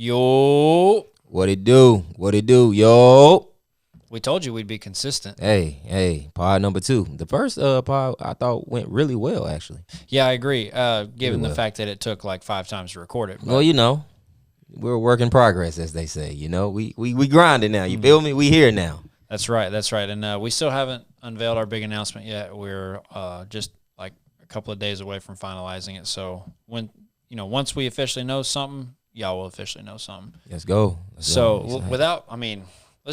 Yo. What it do? What it do? Yo. We told you we'd be consistent. Hey, pod number 2. The first pod I thought went really well, actually. Yeah, I agree. Given the fact that it took like 5 times to record it. Well, we're a work in progress, as they say. We grinding now. You feel me? We here now. That's right. And we still haven't unveiled our big announcement yet. We're just like a couple of days away from finalizing it. So once we officially know something, y'all will officially know something. Let's go. Let's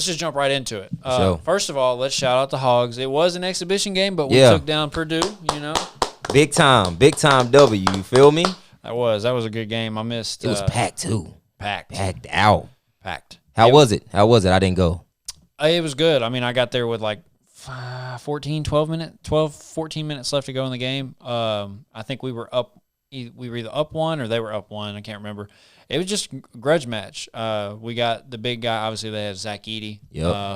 just jump right into it. Sure. First of all, let's shout out the Hogs. It was an exhibition game, but we took down Purdue, Big time W, you feel me? That was a good game. I missed. It was packed, too. Packed out. How was it? I didn't go. It was good. I mean, I got there with like 14 minutes left to go in the game. I think we were up. We were either up 1 or they were up 1. I can't remember. It was just a grudge match. We got the big guy. Obviously, they have Zach Edey,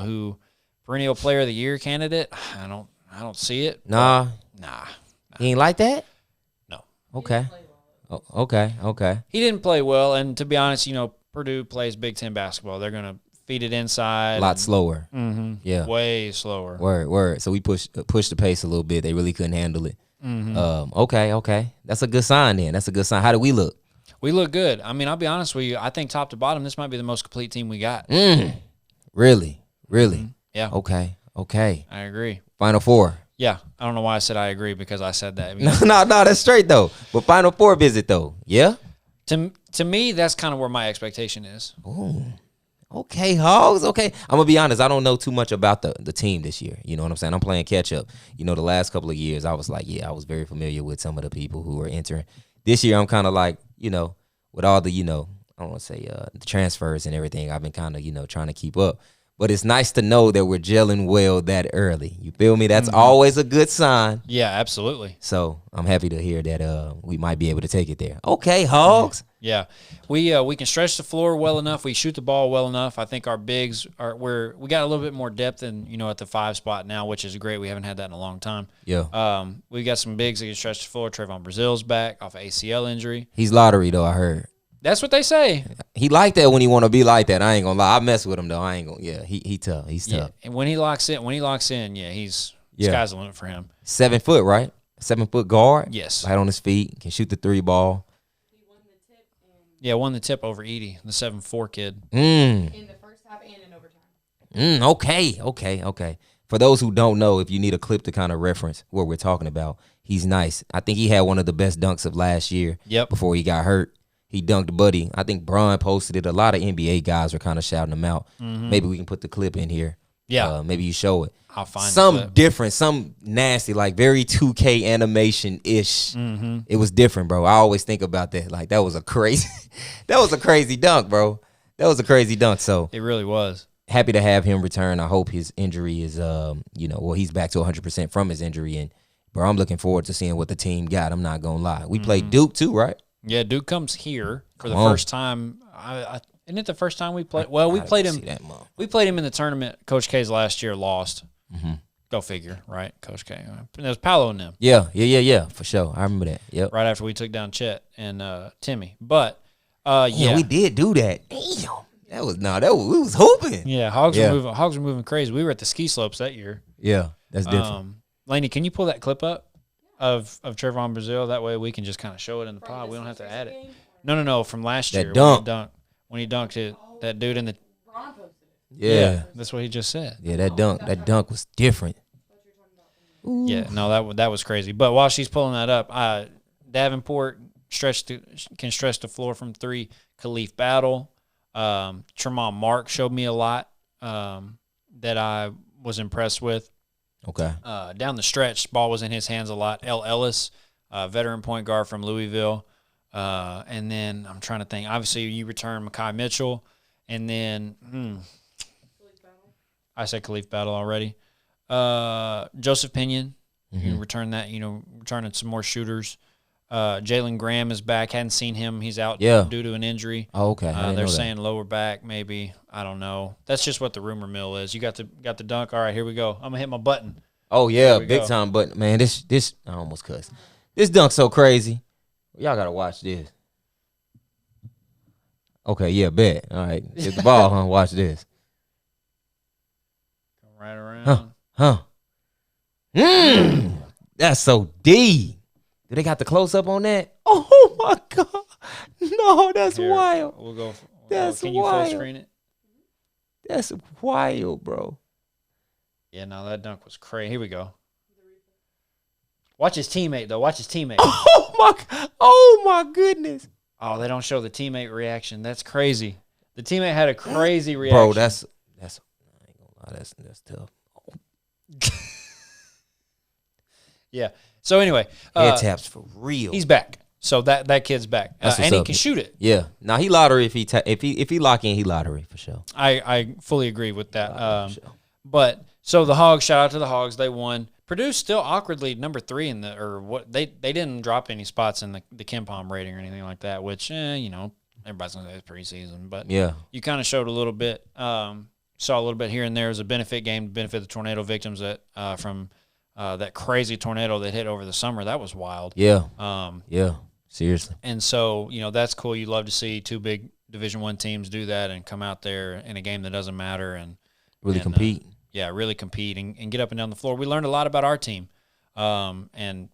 who perennial player of the year candidate. I don't see it. Nah. He ain't like that? No. Okay. Okay. He didn't play well, and to be honest, Purdue plays Big Ten basketball. They're gonna feed it inside. A lot slower. Mm-hmm. Yeah. Way slower. Word. So we pushed the pace a little bit. They really couldn't handle it. Mm-hmm. Okay. That's a good sign then. How do we look? We look good. I mean, I'll be honest with you. I think top to bottom, this might be the most complete team we got. Really? Mm-hmm. Yeah. Okay. I agree. Final 4. Yeah. I don't know why I said I agree, because I said that. No, that's straight though. But Final 4 visit though. Yeah? To me, that's kind of where my expectation is. Ooh. Okay, Hogs. Okay. I'm going to be honest. I don't know too much about the team this year. You know what I'm saying? I'm playing catch up. The last couple of years, I was like, I was very familiar with some of the people who were entering. This year, I'm kind of like, with all the, I don't want to say the transfers and everything, I've been kind of, trying to keep up. But it's nice to know that we're gelling well that early. You feel me? That's always a good sign. Yeah, absolutely. So I'm happy to hear that we might be able to take it there. Okay, Hogs. Yeah, we can stretch the floor well enough. We shoot the ball well enough. I think our bigs we got a little bit more depth in at the 5 spot now, which is great. We haven't had that in a long time. Yeah. We got some bigs that can stretch the floor. Trayvon Brazil's back off an ACL injury. He's lottery though, I heard. That's what they say. He like that when he want to be like that. I ain't gonna lie. I mess with him though. I ain't gonna. Yeah, he tough. He's tough. And when he locks in, sky's the limit for him. 7 foot, right? 7 foot guard. Yes. Light on his feet. Can shoot the 3 ball. Won the tip over Edey, the 7'4" kid. In the first half and in overtime. Okay. For those who don't know, if you need a clip to kind of reference what we're talking about, he's nice. I think he had one of the best dunks of last year. Yep. Before he got hurt. He dunked Buddy. I think Braun posted it. A lot of NBA guys were kind of shouting him out. Mm-hmm. Maybe we can put the clip in here. Yeah. Maybe you show it. I'll find some different, some nasty, like very 2K animation-ish. Mm-hmm. It was different, bro. I always think about that. Like that was a crazy dunk, bro. That was a crazy dunk. So it really was. Happy to have him return. I hope his injury is, he's back to 100% from his injury. And bro, I'm looking forward to seeing what the team got. I'm not gonna lie. We played Duke too, right? Yeah, Duke comes here for the first time. Isn't it the first time we played? Well, we played him. We played him in the tournament. Coach K's last year lost. Mm-hmm. Go figure, right? Coach K. It was Paolo and them. Yeah, for sure. I remember that. Yep. Right after we took down Chet and Timmy, but we did do that. Damn, we was hooping. Yeah, Hogs were moving crazy. We were at the ski slopes that year. Yeah, that's different. Laney, can you pull that clip up of Trayvon Brazil? That way we can just kind of show it in the pod. We don't have to add it. No, from last year. When he dunked it, that dude in the. Yeah, that's what he just said. Yeah, that dunk was different. Ooh. Yeah, no, that was crazy. But while she's pulling that up, Davenport can stretch the floor from 3. Khalif Battle, Tremont Mark showed me a lot that I was impressed with. Okay. Down the stretch, ball was in his hands a lot. L. Ellis, veteran point guard from Louisville. And then I'm trying to think. Obviously, you return Mekhi Mitchell. And then I said Khalif Battle already. Joseph Pinion, you return that, returning some more shooters. Jalen Graham is back. Hadn't seen him. He's out due to an injury. Oh, okay. They're saying lower back, maybe. I don't know. That's just what the rumor mill is. You got the dunk. All right, here we go. I'm gonna hit my button. Oh yeah, big time button, man. This I almost cussed. This dunk's so crazy. Y'all gotta watch this. Okay, yeah, bet. All right, get the ball, huh? Watch this. Come right around. Huh? That's so D. Do they got the close up on that? Oh my God! No, that's Here, wild. We'll go. That's Can you wild. full screen it? That's wild, bro. Yeah, no, that dunk was crazy. Here we go. Watch his teammate though. Watch his teammate. Oh my goodness. Oh, they don't show the teammate reaction. That's crazy. The teammate had a crazy reaction. Bro, that's I ain't gonna lie, that's tough. Yeah. So anyway, Head taps for real. he's back. So that kid's back, That's what's and he up. can shoot it. Yeah. Now he lottery if he lock in, he lottery for sure. I fully agree with that. Lottery for sure. But so the Hogs, shout out to the Hogs, they won. Purdue's still awkwardly number 3 in the they didn't drop any spots in the KenPom rating or anything like that, which everybody's gonna say it's preseason, but Yeah. you kind of showed a little bit, saw a little bit here and there as a benefit game to benefit the tornado victims that from that crazy tornado that hit over the summer. That was wild. Yeah. Yeah. Seriously. And so, that's cool. You love to see 2 big Division I teams do that and come out there in a game that doesn't matter and Really compete. really compete and get up and down the floor. We learned a lot about our team. And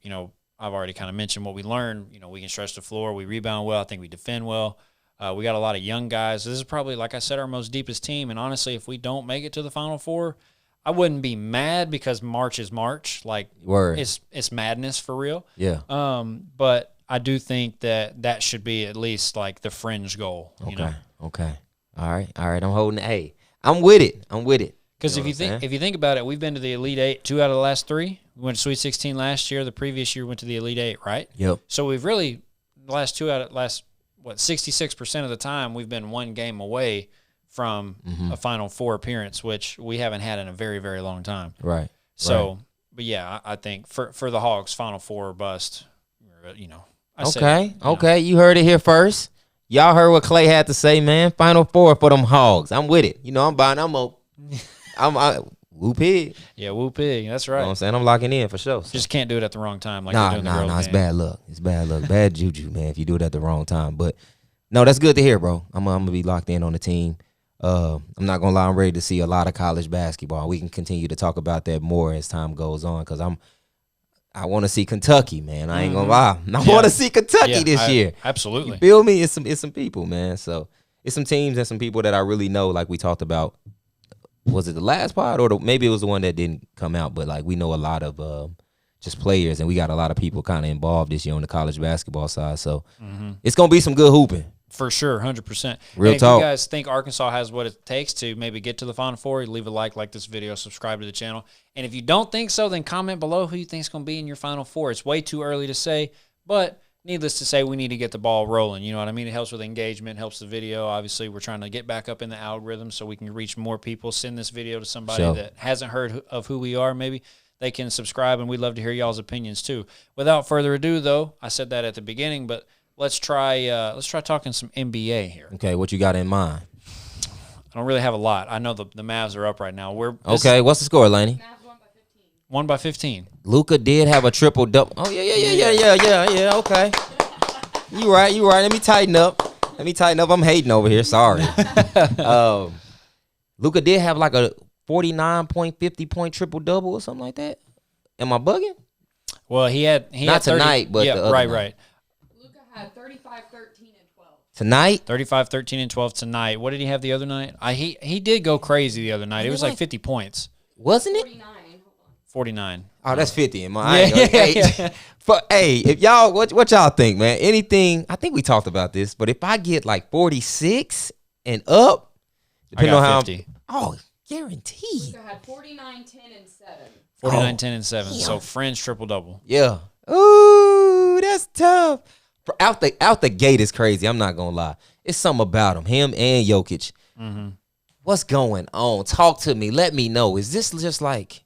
I've already kind of mentioned what we learned. We can stretch the floor. We rebound well. I think we defend well. We got a lot of young guys. This is probably, like I said, our most deepest team. And honestly, if we don't make it to the Final Four, I wouldn't be mad because March is March. Like, Word. It's madness for real. Yeah. But I do think that should be at least like the fringe goal. Okay. Okay. All right. I'm holding it. Hey, I'm with it. Because if you think about it, we've been to the Elite Eight 2 out of the last 3. We went to Sweet 16 last year. The previous year went to the Elite Eight, right? Yep. So we've really the last 66% of the time we've been 1 game away from a Final Four appearance, which we haven't had in a very, very long time. Right. So, right. But yeah, I think for the Hogs, Final Four or bust. Okay. You heard it here first. Y'all heard what Clay had to say, man. Final Four for them Hogs. I'm with it. I'm buying. I'm woo pig. Yeah, woo pig. That's right. You know what I'm saying? I'm locking in for sure. So. Just can't do it at the wrong time. Like you're doing the It's bad luck. It's bad luck. Bad juju, man, if you do it at the wrong time. But no, that's good to hear, bro. I'm gonna be locked in on the team. I'm not gonna lie, I'm ready to see a lot of college basketball. We can continue to talk about that more as time goes on because I want to see Kentucky, man. I ain't gonna lie. I want to see Kentucky this year. Absolutely. You feel me? It's some people, man. So it's some teams and some people that I really know, like we talked about. Was it the last pod or maybe it was the one that didn't come out? But like we know a lot of just players, and we got a lot of people kind of involved this year on the college basketball side. So it's gonna be some good hooping. For sure, 100%. Real and talk. If you guys think Arkansas has what it takes to maybe get to the Final Four, leave a like this video, subscribe to the channel. And if you don't think so, then comment below who you think is going to be in your Final Four. It's way too early to say, but needless to say, we need to get the ball rolling. You know what I mean? It helps with engagement, helps the video. Obviously, we're trying to get back up in the algorithm so we can reach more people. Send this video to somebody that hasn't heard of who we are. Maybe they can subscribe, and we'd love to hear y'all's opinions too. Without further ado, though, I said that at the beginning, but let's try talking some NBA here. Okay, what you got in mind? I don't really have a lot. I know the Mavs are up right now. Okay, what's the score, Laney? Mavs won by 15. 1 by 15. Luka did have a triple double. Oh yeah. Okay. You right. Let me tighten up. I'm hating over here. Sorry. Luka did have like a 49.50 triple double or something like that. Am I bugging? Well, he had not 30, tonight, but yeah, the other right, night. right. Luka had 35, 13, and 12. Tonight? 35, 13, and 12 tonight. What did he have the other night? He did go crazy the other night. It was like 50 points. Wasn't it? 49. Hold on. 49. Oh, that's 50 in my. Yeah. If y'all, what y'all think, man? Anything? I think we talked about this, but if I get like 46 and up, depending on how 50. guaranteed. Luka had 49, 10, and 7. 49, 10, and 7. Damn. So French triple-double. Yeah. Ooh, that's tough. Out the gate is crazy. I'm not gonna lie. It's something about him and Jokic. Mm-hmm. What's going on? Talk to me. Let me know. Is this just like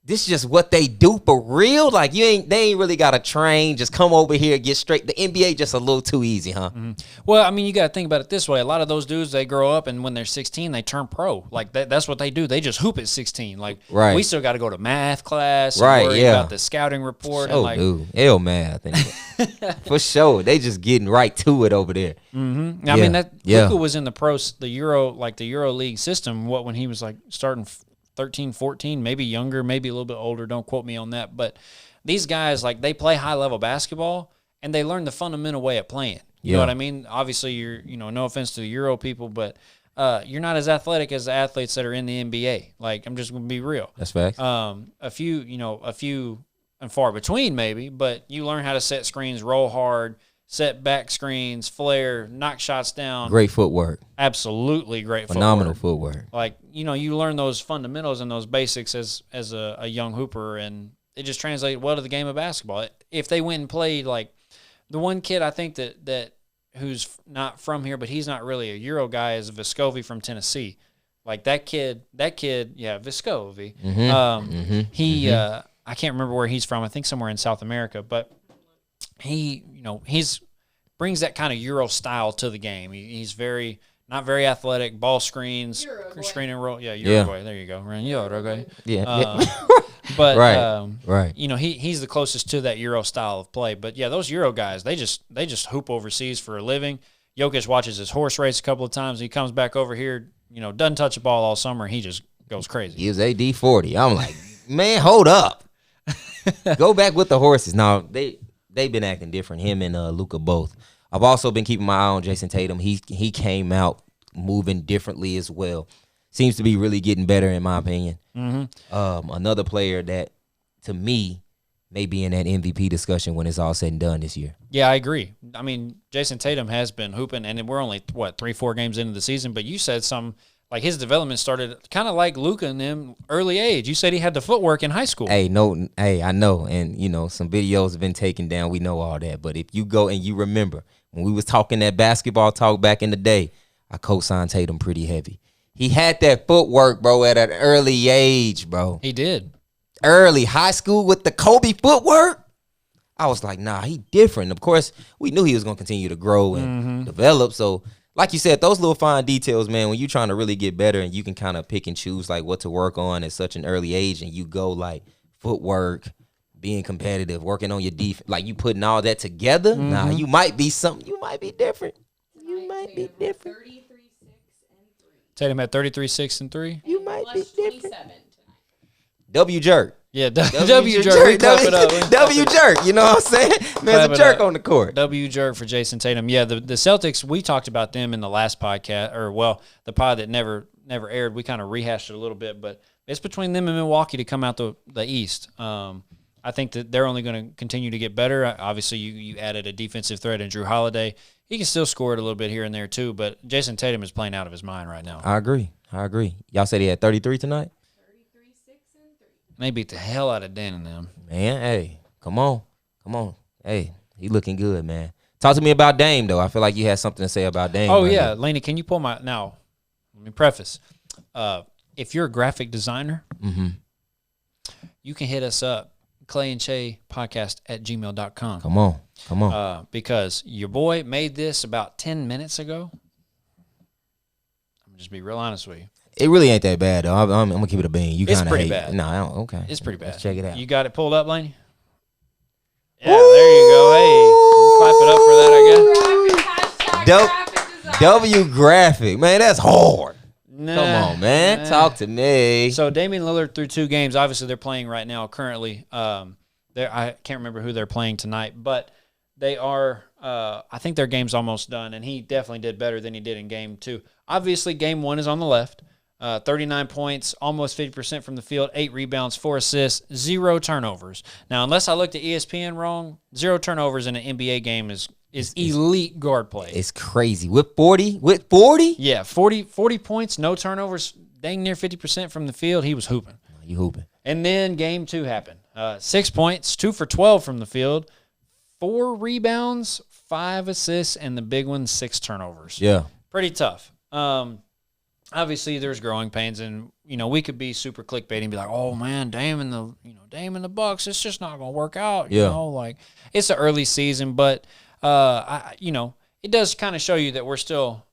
this is just what they do for real. Like they ain't really got to train. Just come over here, get straight. The NBA just a little too easy, huh? Mm-hmm. Well, I mean, you got to think about it this way. A lot of those dudes, they grow up, and when they're 16, they turn pro. Like that's what they do. They just hoop at 16. Like we still got to go to math class. And worry about the scouting report. Oh, dude, hell math. For sure, they just getting right to it over there. Mm-hmm. I mean, Luka was in the Euro League system. When he was like starting 13, 14, maybe younger, maybe a little bit older. Don't quote me on that. But these guys, like, they play high-level basketball, and they learn the fundamental way of playing. You know what I mean? Obviously, no offense to the Euro people, but you're not as athletic as the athletes that are in the NBA. Like, I'm just going to be real. That's facts. A few and far between maybe, but you learn how to set screens, roll hard, set back screens, flare, knock shots down. Great footwork. Absolutely great Phenomenal footwork. Like, you learn those fundamentals and those basics as a young hooper, and it just translated well to the game of basketball. If they went and played, like, the one kid I think that who's not from here, but he's not really a Euro guy, is Vescovi from Tennessee. Like, that kid, Vescovi. He I can't remember where he's from. I think somewhere in South America, but he's brings that kind of Euro style to the game. He's not very athletic, ball screens, screen and roll. Yeah, Uruguay. There you go. Uruguay. Yeah. But right. He's the closest to that Euro style of play. But yeah, those Euro guys, they just hoop overseas for a living. Jokic watches his horse race a couple of times. He comes back over here, doesn't touch a ball all summer. He just goes crazy. He was AD 40. I'm like, man, hold up. Go back with the horses. Now they've been acting different. Him and Luka both. I've also been keeping my eye on Jason Tatum. He came out moving differently as well. Seems to be really getting better in my opinion. Another player that to me may be in that MVP discussion when it's all said and done this year. Yeah, I agree. I mean, Jason Tatum has been hooping, and we're only 3-4 games into the season. But you said some. Like, his development started kind of like Luka in them early age. You said he had the footwork in high school. I know. And, some videos have been taken down. We know all that. But if you go and you remember, when we was talking that basketball talk back in the day, I co-signed Tatum pretty heavy. He had that footwork, bro, at an early age, bro. He did. Early high school with the Kobe footwork. I was like, nah, he different. Of course, we knew he was going to continue to grow and develop. So, like you said, those little fine details, man, when you're trying to really get better and you can kind of pick and choose like what to work on at such an early age, and you go like footwork, being competitive, working on your defense, like you putting all that together, nah, you might be something. You might be different. You might be different. 33, 6, and 3. Tatum at 33, 6, and 3. You might be different. 27 tonight. W jerk. Yeah, W jerk. We clap it up. W jerk. You know what I'm saying? There's a jerk on the court. W jerk for Jason Tatum. Yeah, the Celtics, we talked about them in the last podcast, the pod that never aired. We kind of rehashed it a little bit, but it's between them and Milwaukee to come out the East. I think that they're only going to continue to get better. Obviously, you added a defensive threat in Drew Holiday. He can still score it a little bit here and there too, but Jason Tatum is playing out of his mind right now. I agree. Y'all said he had 33 tonight? They beat the hell out of Dan and them. Man, hey, come on. Hey, he looking good, man. Talk to me about Dame, though. I feel like you had something to say about Dame. Oh, yeah. Laney, can you pull now, let me preface. If you're a graphic designer, you can hit us up, Clay and Che podcast @gmail.com. Come on. Because your boy made this about 10 minutes ago. I'm going to just be real honest with you. It really ain't that bad, though. I'm going to keep it a bean. You it's pretty bad. No, I don't. Okay. It's pretty bad. Let's check it out. You got it pulled up, Laney? Yeah, there you go. Hey, clap it up for that, I guess. W graphic. Man, that's hard. Nah, come on, man. Talk to me. So Damian Lillard through 2 games. Obviously, they're playing right now currently. I can't remember who they're playing tonight, but they are I think their game's almost done, and he definitely did better than he did in game 2. Obviously, game 1 is on the left. 39 points, almost 50% from the field, 8 rebounds, 4 assists, 0 turnovers. Now, unless I looked at ESPN wrong, 0 turnovers in an NBA game is elite guard play. It's crazy. With 40? With 40? Yeah, 40 points, no turnovers, dang near 50% from the field. He was hooping. You hooping. And then game 2 happened. 6 points, 2 for 12 from the field, 4 rebounds, 5 assists, and the big one, 6 turnovers. Yeah. Pretty tough. obviously there's growing pains, and we could be super clickbait and be like, oh man, Dame and the Bucks, it's just not gonna work out. Like it's the early season, but it does kind of show you that we're still,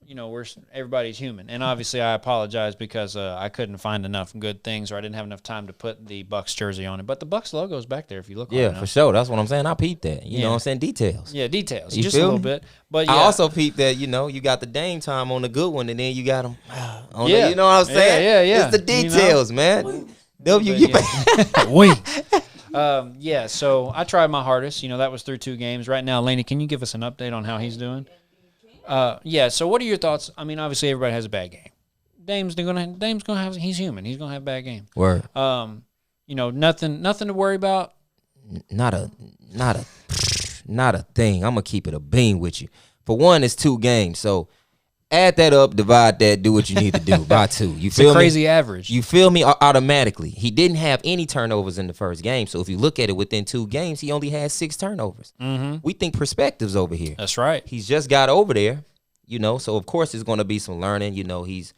everybody's human. And obviously I apologize because I couldn't find enough good things, or I didn't have enough time to put the Bucks jersey on it. But the Bucks logo's back there if you look. Yeah, for sure. That's what I'm saying. I peeped that. You know what I'm saying? Details. Yeah, details. You just a feel little me? bit. But yeah. I also peeped that, you got the Dame time on the good one, and then you got him on Yeah. the, you know what I'm saying? Yeah. It's the details, man. So I tried my hardest. That was through 2 games. Right now, Laney, can you give us an update on how he's doing? So what are your thoughts? I mean, obviously everybody has a bad game. Dame's gonna have. He's human. He's gonna have a bad game. Word. Nothing to worry about. Not a thing. I'm gonna keep it a bean with you. For one, it's 2 games, so add that up, divide that, do what you need to do by 2. You feel me? Crazy average. You feel me? Automatically, he didn't have any turnovers in the first game. So if you look at it within 2 games, he only had 6 turnovers. Mm-hmm. We think perspectives over here. That's right. He's just got over there, so of course there's going to be some learning. He's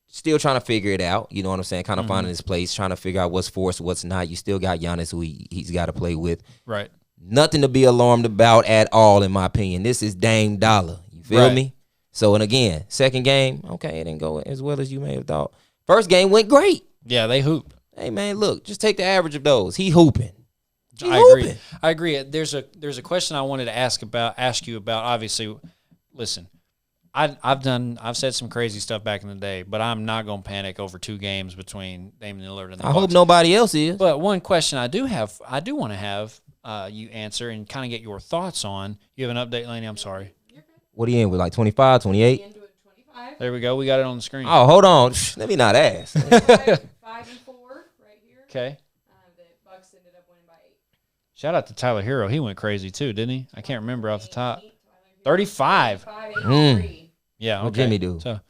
still trying to figure it out. You know what I'm saying? Kind of finding his place, trying to figure out what's forced, what's not. You still got Giannis, who he's got to play with. Right. Nothing to be alarmed about at all, in my opinion. This is Dame Dollar. You feel me? So, and again, second game, okay, it didn't go as well as you may have thought. First game went great. Yeah, they hoop. Hey, man, look, just take the average of those. He hooping. I agree. There's a question I wanted to ask you about. Obviously, listen, I've said some crazy stuff back in the day, but I'm not going to panic over 2 games between Damian Lillard and the Bucks. I hope nobody else is. But one question I do want to have you answer and kind of get your thoughts on. You have an update, Laney? I'm sorry. What are you in with, like 25, 28? Into it 25. There we go. We got it on the screen. Oh, hold on. Let me not ask. 5 and 4 right here. Okay. The Bucks ended up winning by 8. Shout out to Tyler Hero. He went crazy too, didn't he? I can't remember off the top. 35. 5-8-3. Yeah. Okay. What Jimmy do? So,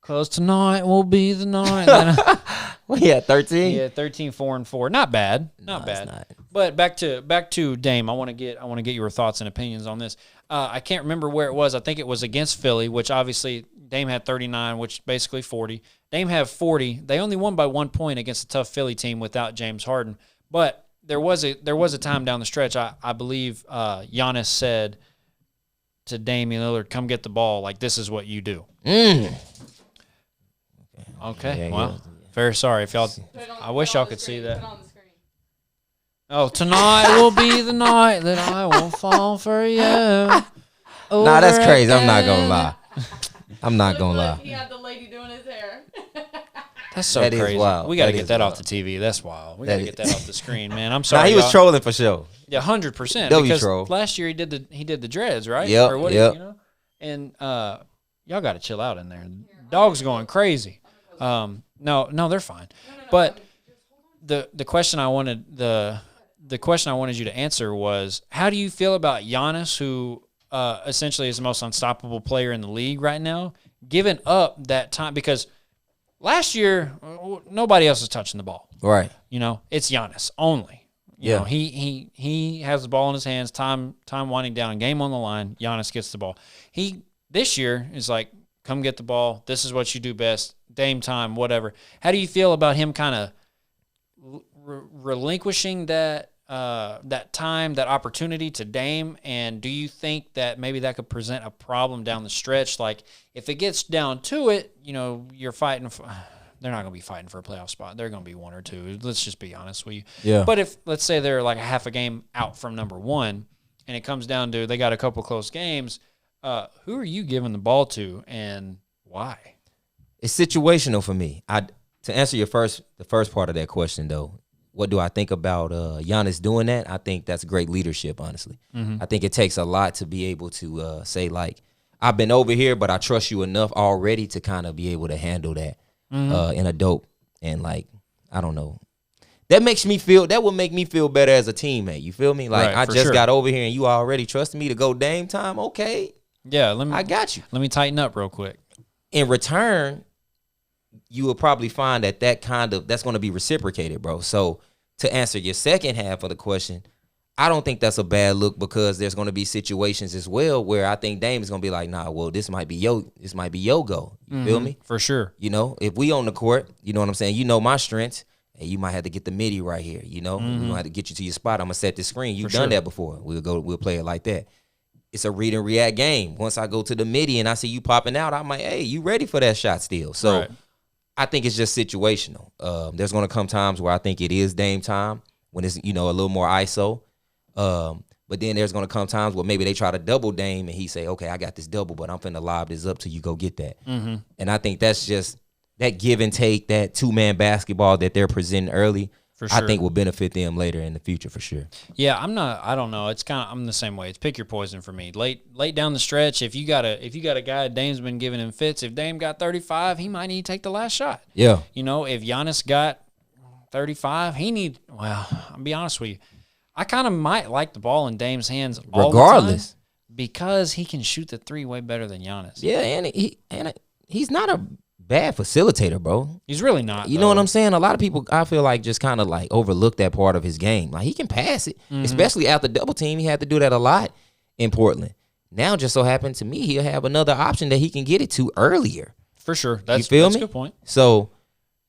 'cause tonight will be the night. Well, yeah, 13. Yeah, 13, 4 and 4. Not bad. Not bad. Not. But back to Dame. I want to get your thoughts and opinions on this. I can't remember where it was. I think it was against Philly, which obviously Dame had 39, which basically 40. Dame had 40. They only won by 1 point against a tough Philly team without James Harden. But there was a time down the stretch. I believe Giannis said to Damian Lillard, "Come get the ball. Like, this is what you do." Okay. Yeah, well, very sorry if y'all. I wish y'all could see that. Put it on the screen. Oh, tonight will be the night that I will fall for you. Nah, that's crazy. I'm not going to lie. I'm not going to lie. He had the lady doing his hair. That's so That is crazy. wild. We got to That get is that wild. off the TV. That's wild. We got That to get is- that off the screen, man. I'm Nah, sorry. he was y'all. trolling for sure. Yeah, 100%. W Because troll. last year he did the dreads, right? Yep, Or what? yep. And y'all got to chill out in there. Dog's going crazy. No, they're fine. But the question I wanted the question I wanted you to answer was, how do you feel about Giannis, who essentially is the most unstoppable player in the league right now, giving up that time? Because last year, nobody else is touching the ball. Right. It's Giannis only. Yeah. He has the ball in his hands, time winding down, game on the line, Giannis gets the ball. This year is like, come get the ball. This is what you do best. Dame time, whatever. How do you feel about him kind of relinquishing that time, that opportunity to Dame? And do you think that maybe that could present a problem down the stretch? Like, if it gets down to it, you're fighting for, they're not going to be fighting for a playoff spot. They're going to be 1 or 2. Let's just be honest with you. Yeah. But if, let's say they're like a half a game out from number 1, and it comes down to they got a couple close games, who are you giving the ball to and why? It's situational for me. To answer the first part of that question, though, what do I think about Giannis doing that? I think that's great leadership, honestly. Mm-hmm. I think it takes a lot to be able to say, like, I've been over here, but I trust you enough already to kind of be able to handle that in a dope. And, like, I don't know. That would make me feel better as a teammate. You feel me? Like, Right, I for just sure. got over here and you already trusted me to go Dame time? Okay, Yeah, I got you. Let me tighten up real quick. In return, you will probably find that's going to be reciprocated, bro. So to answer your second half of the question, I don't think that's a bad look because there's going to be situations as well where I think Dame is going to be like, nah, well, this might be your go. You feel me? For sure. You know, if we on the court, you know what I'm saying? You know my strengths, and you might have to get the midi right here. You know, we might have to get you to your spot. I'm gonna set the screen. You've done that before. We'll play it like that. It's a read and react game. Once I go to the midi and I see you popping out, I'm like, hey, you ready for that shot still? So I think it's just situational. There's gonna come times where I think it is Dame time when it's, you know, a little more ISO. But then there's gonna come times where maybe they try to double Dame and he say, okay, I got this double, but I'm finna lob this up till you go get that. And I think that's just that give and take, that 2-man basketball that they're presenting early. For sure. I think will benefit them later in the future for sure. Yeah, I don't know. It's I'm the same way. It's pick your poison for me. Late down the stretch, if you got a guy, Dame's been giving him fits. If Dame got 35, he might need to take the last shot. Yeah. You know, if Giannis got 35, I'll be honest with you. I kind of might like the ball in Dame's hands regardless. The time because he can shoot the three way better than Giannis. Yeah, and he's not a bad facilitator, bro. He's really not. You know what I'm saying? A lot of people, I feel like, just kind of like overlook that part of his game. Like, he can pass it, especially after double team. He had to do that a lot in Portland. Now, just so happened to me, he'll have another option that he can get it to earlier. For sure. That's a good point. So,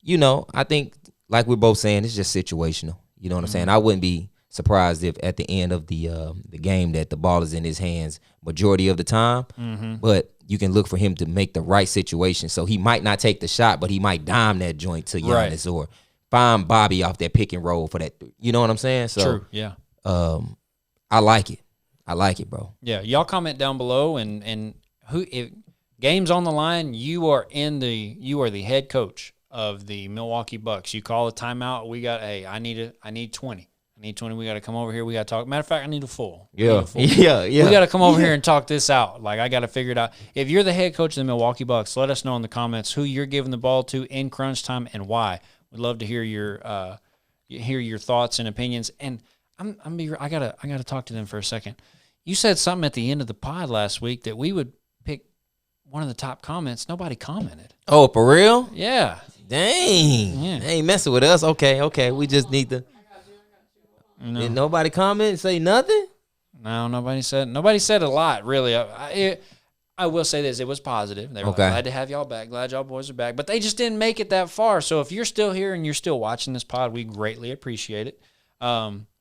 you know, I think, like we're both saying, it's just situational. You know what I'm saying? I wouldn't be surprised if at the end of the game that the ball is in his hands majority of the time. But you can look for him to make the right situation. So he might not take the shot, but he might dime that joint to Giannis or find Bobby off that pick and roll for that. You know what I'm saying? So, true, yeah. I like it. I like it, bro. Yeah, y'all comment down below, and if game's on the line, you are the head coach of the Milwaukee Bucks. You call a timeout. We got I need 20. I need 20. We got to come over here. We got to talk. Matter of fact, I need a full. Yeah. We got to come over here and talk this out. Like, I got to figure it out. If you're the head coach of the Milwaukee Bucks, let us know in the comments who you're giving the ball to in crunch time and why. We'd love to hear your thoughts and opinions. And I gotta talk to them for a second. You said something at the end of the pod last week that we would pick one of the top comments. Nobody commented. Oh, for real? Yeah. Dang. Yeah. They ain't messing with us. Okay. We just need to. No. Did nobody comment, say nothing? No, nobody said a lot, really. I will say this. It was positive. They were glad to have y'all back. Glad y'all boys are back. But they just didn't make it that far. So if you're still here and you're still watching this pod, we greatly appreciate it.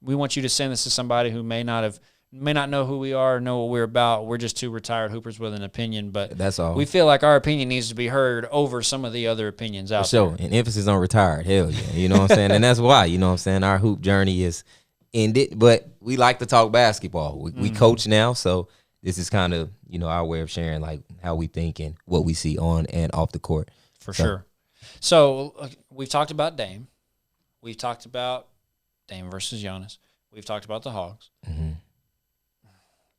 We want you to send this to somebody who may not know who we are or know what we're about. We're just two retired hoopers with an opinion. But that's all. We feel like our opinion needs to be heard over some of the other opinions out there. And emphasis on retired. Hell yeah. You know what I'm saying? And that's why, you know what I'm saying, our hoop journey is ended, but we like to talk basketball. We coach now, so this is kind of, you know, our way of sharing like how we think and what we see on and off the court. For sure. So we've talked about Dame. We've talked about Dame versus Giannis. We've talked about the Hogs.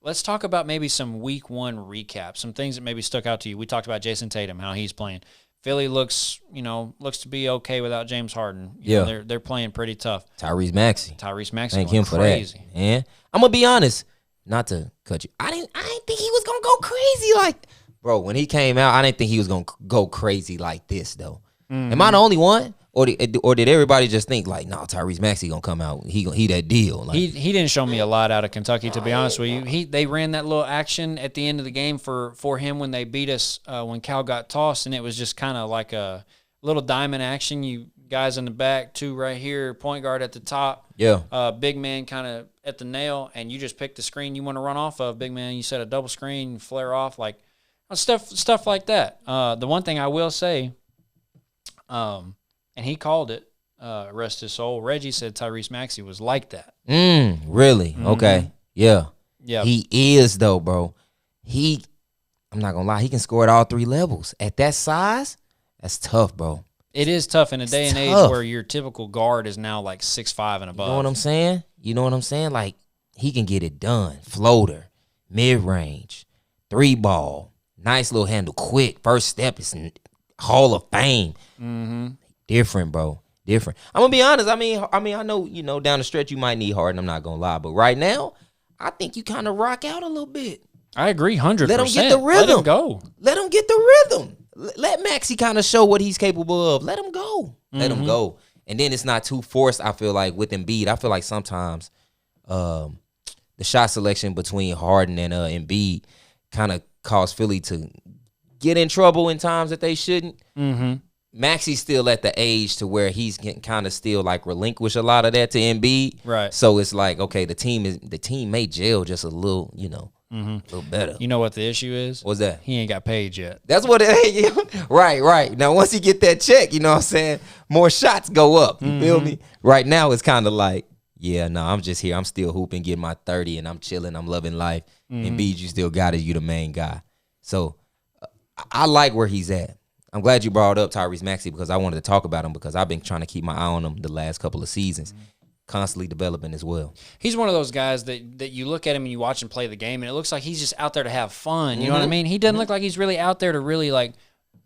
Let's talk about maybe some week one recap, some things that maybe stuck out to you. We talked about Jason Tatum, how he's playing. Philly looks to be okay without James Harden. You know, they're playing pretty tough. Tyrese Maxey. Thank him for crazy. That. And I'm gonna be honest, not to cut you. I didn't think he was gonna go crazy like, bro. When he came out, I didn't think he was gonna go crazy like this though. Am I the only one? Or did everybody just think like, no, Tyrese Maxey gonna come out? He that deal. Like, he didn't show me a lot out of Kentucky, to be honest with you. They ran that little action at the end of the game for him when they beat us when Cal got tossed, and it was just kind of like a little diamond action. You guys in the back, two right here, point guard at the top. Yeah. Big man kind of at the nail, and you just pick the screen you want to run off of. Big man, you set a double screen, flare off, like stuff like that. The one thing I will say, and he called it, rest his soul. Reggie said Tyrese Maxey was like that. Really? Okay. Yeah. Yeah. He is, though, bro. I'm not going to lie, he can score at all three levels. At that size, that's tough, bro. It is tough in a day and age where your typical guard is now like 6'5" and above. You know what I'm saying? Like, he can get it done. Floater, mid-range, 3-ball, nice little handle, quick. First step is Hall of Fame. Different, bro. Different. I'm gonna be honest. I mean, I know, you know, down the stretch you might need Harden. I'm not gonna lie, but right now, I think you kind of rock out a little bit. I agree, 100%. Let him get the rhythm. Let him go. Let him get the rhythm. Let Maxey kind of show what he's capable of. Let him go. Let him go. And then it's not too forced. I feel like with Embiid, I feel like sometimes the shot selection between Harden and Embiid kind of caused Philly to get in trouble in times that they shouldn't. Mm-hmm. Maxi's still at the age to where he's kind of still like relinquish a lot of that to Embiid. Right. So it's like, okay, the team may gel just a little, a little better. You know what the issue is? What's that? He ain't got paid yet. That's what right. Now once he get that check, you know what I'm saying, more shots go up. You feel me? Right now it's kind of like, yeah, no, I'm just here. I'm still hooping, getting my 30, and I'm chilling. I'm loving life. Embiid, you still got it. You the main guy. So I like where he's at. I'm glad you brought up Tyrese Maxey because I wanted to talk about him because I've been trying to keep my eye on him the last couple of seasons, constantly developing as well. He's one of those guys that you look at him and you watch him play the game, and it looks like he's just out there to have fun. You know what I mean? He doesn't look like he's really out there to really like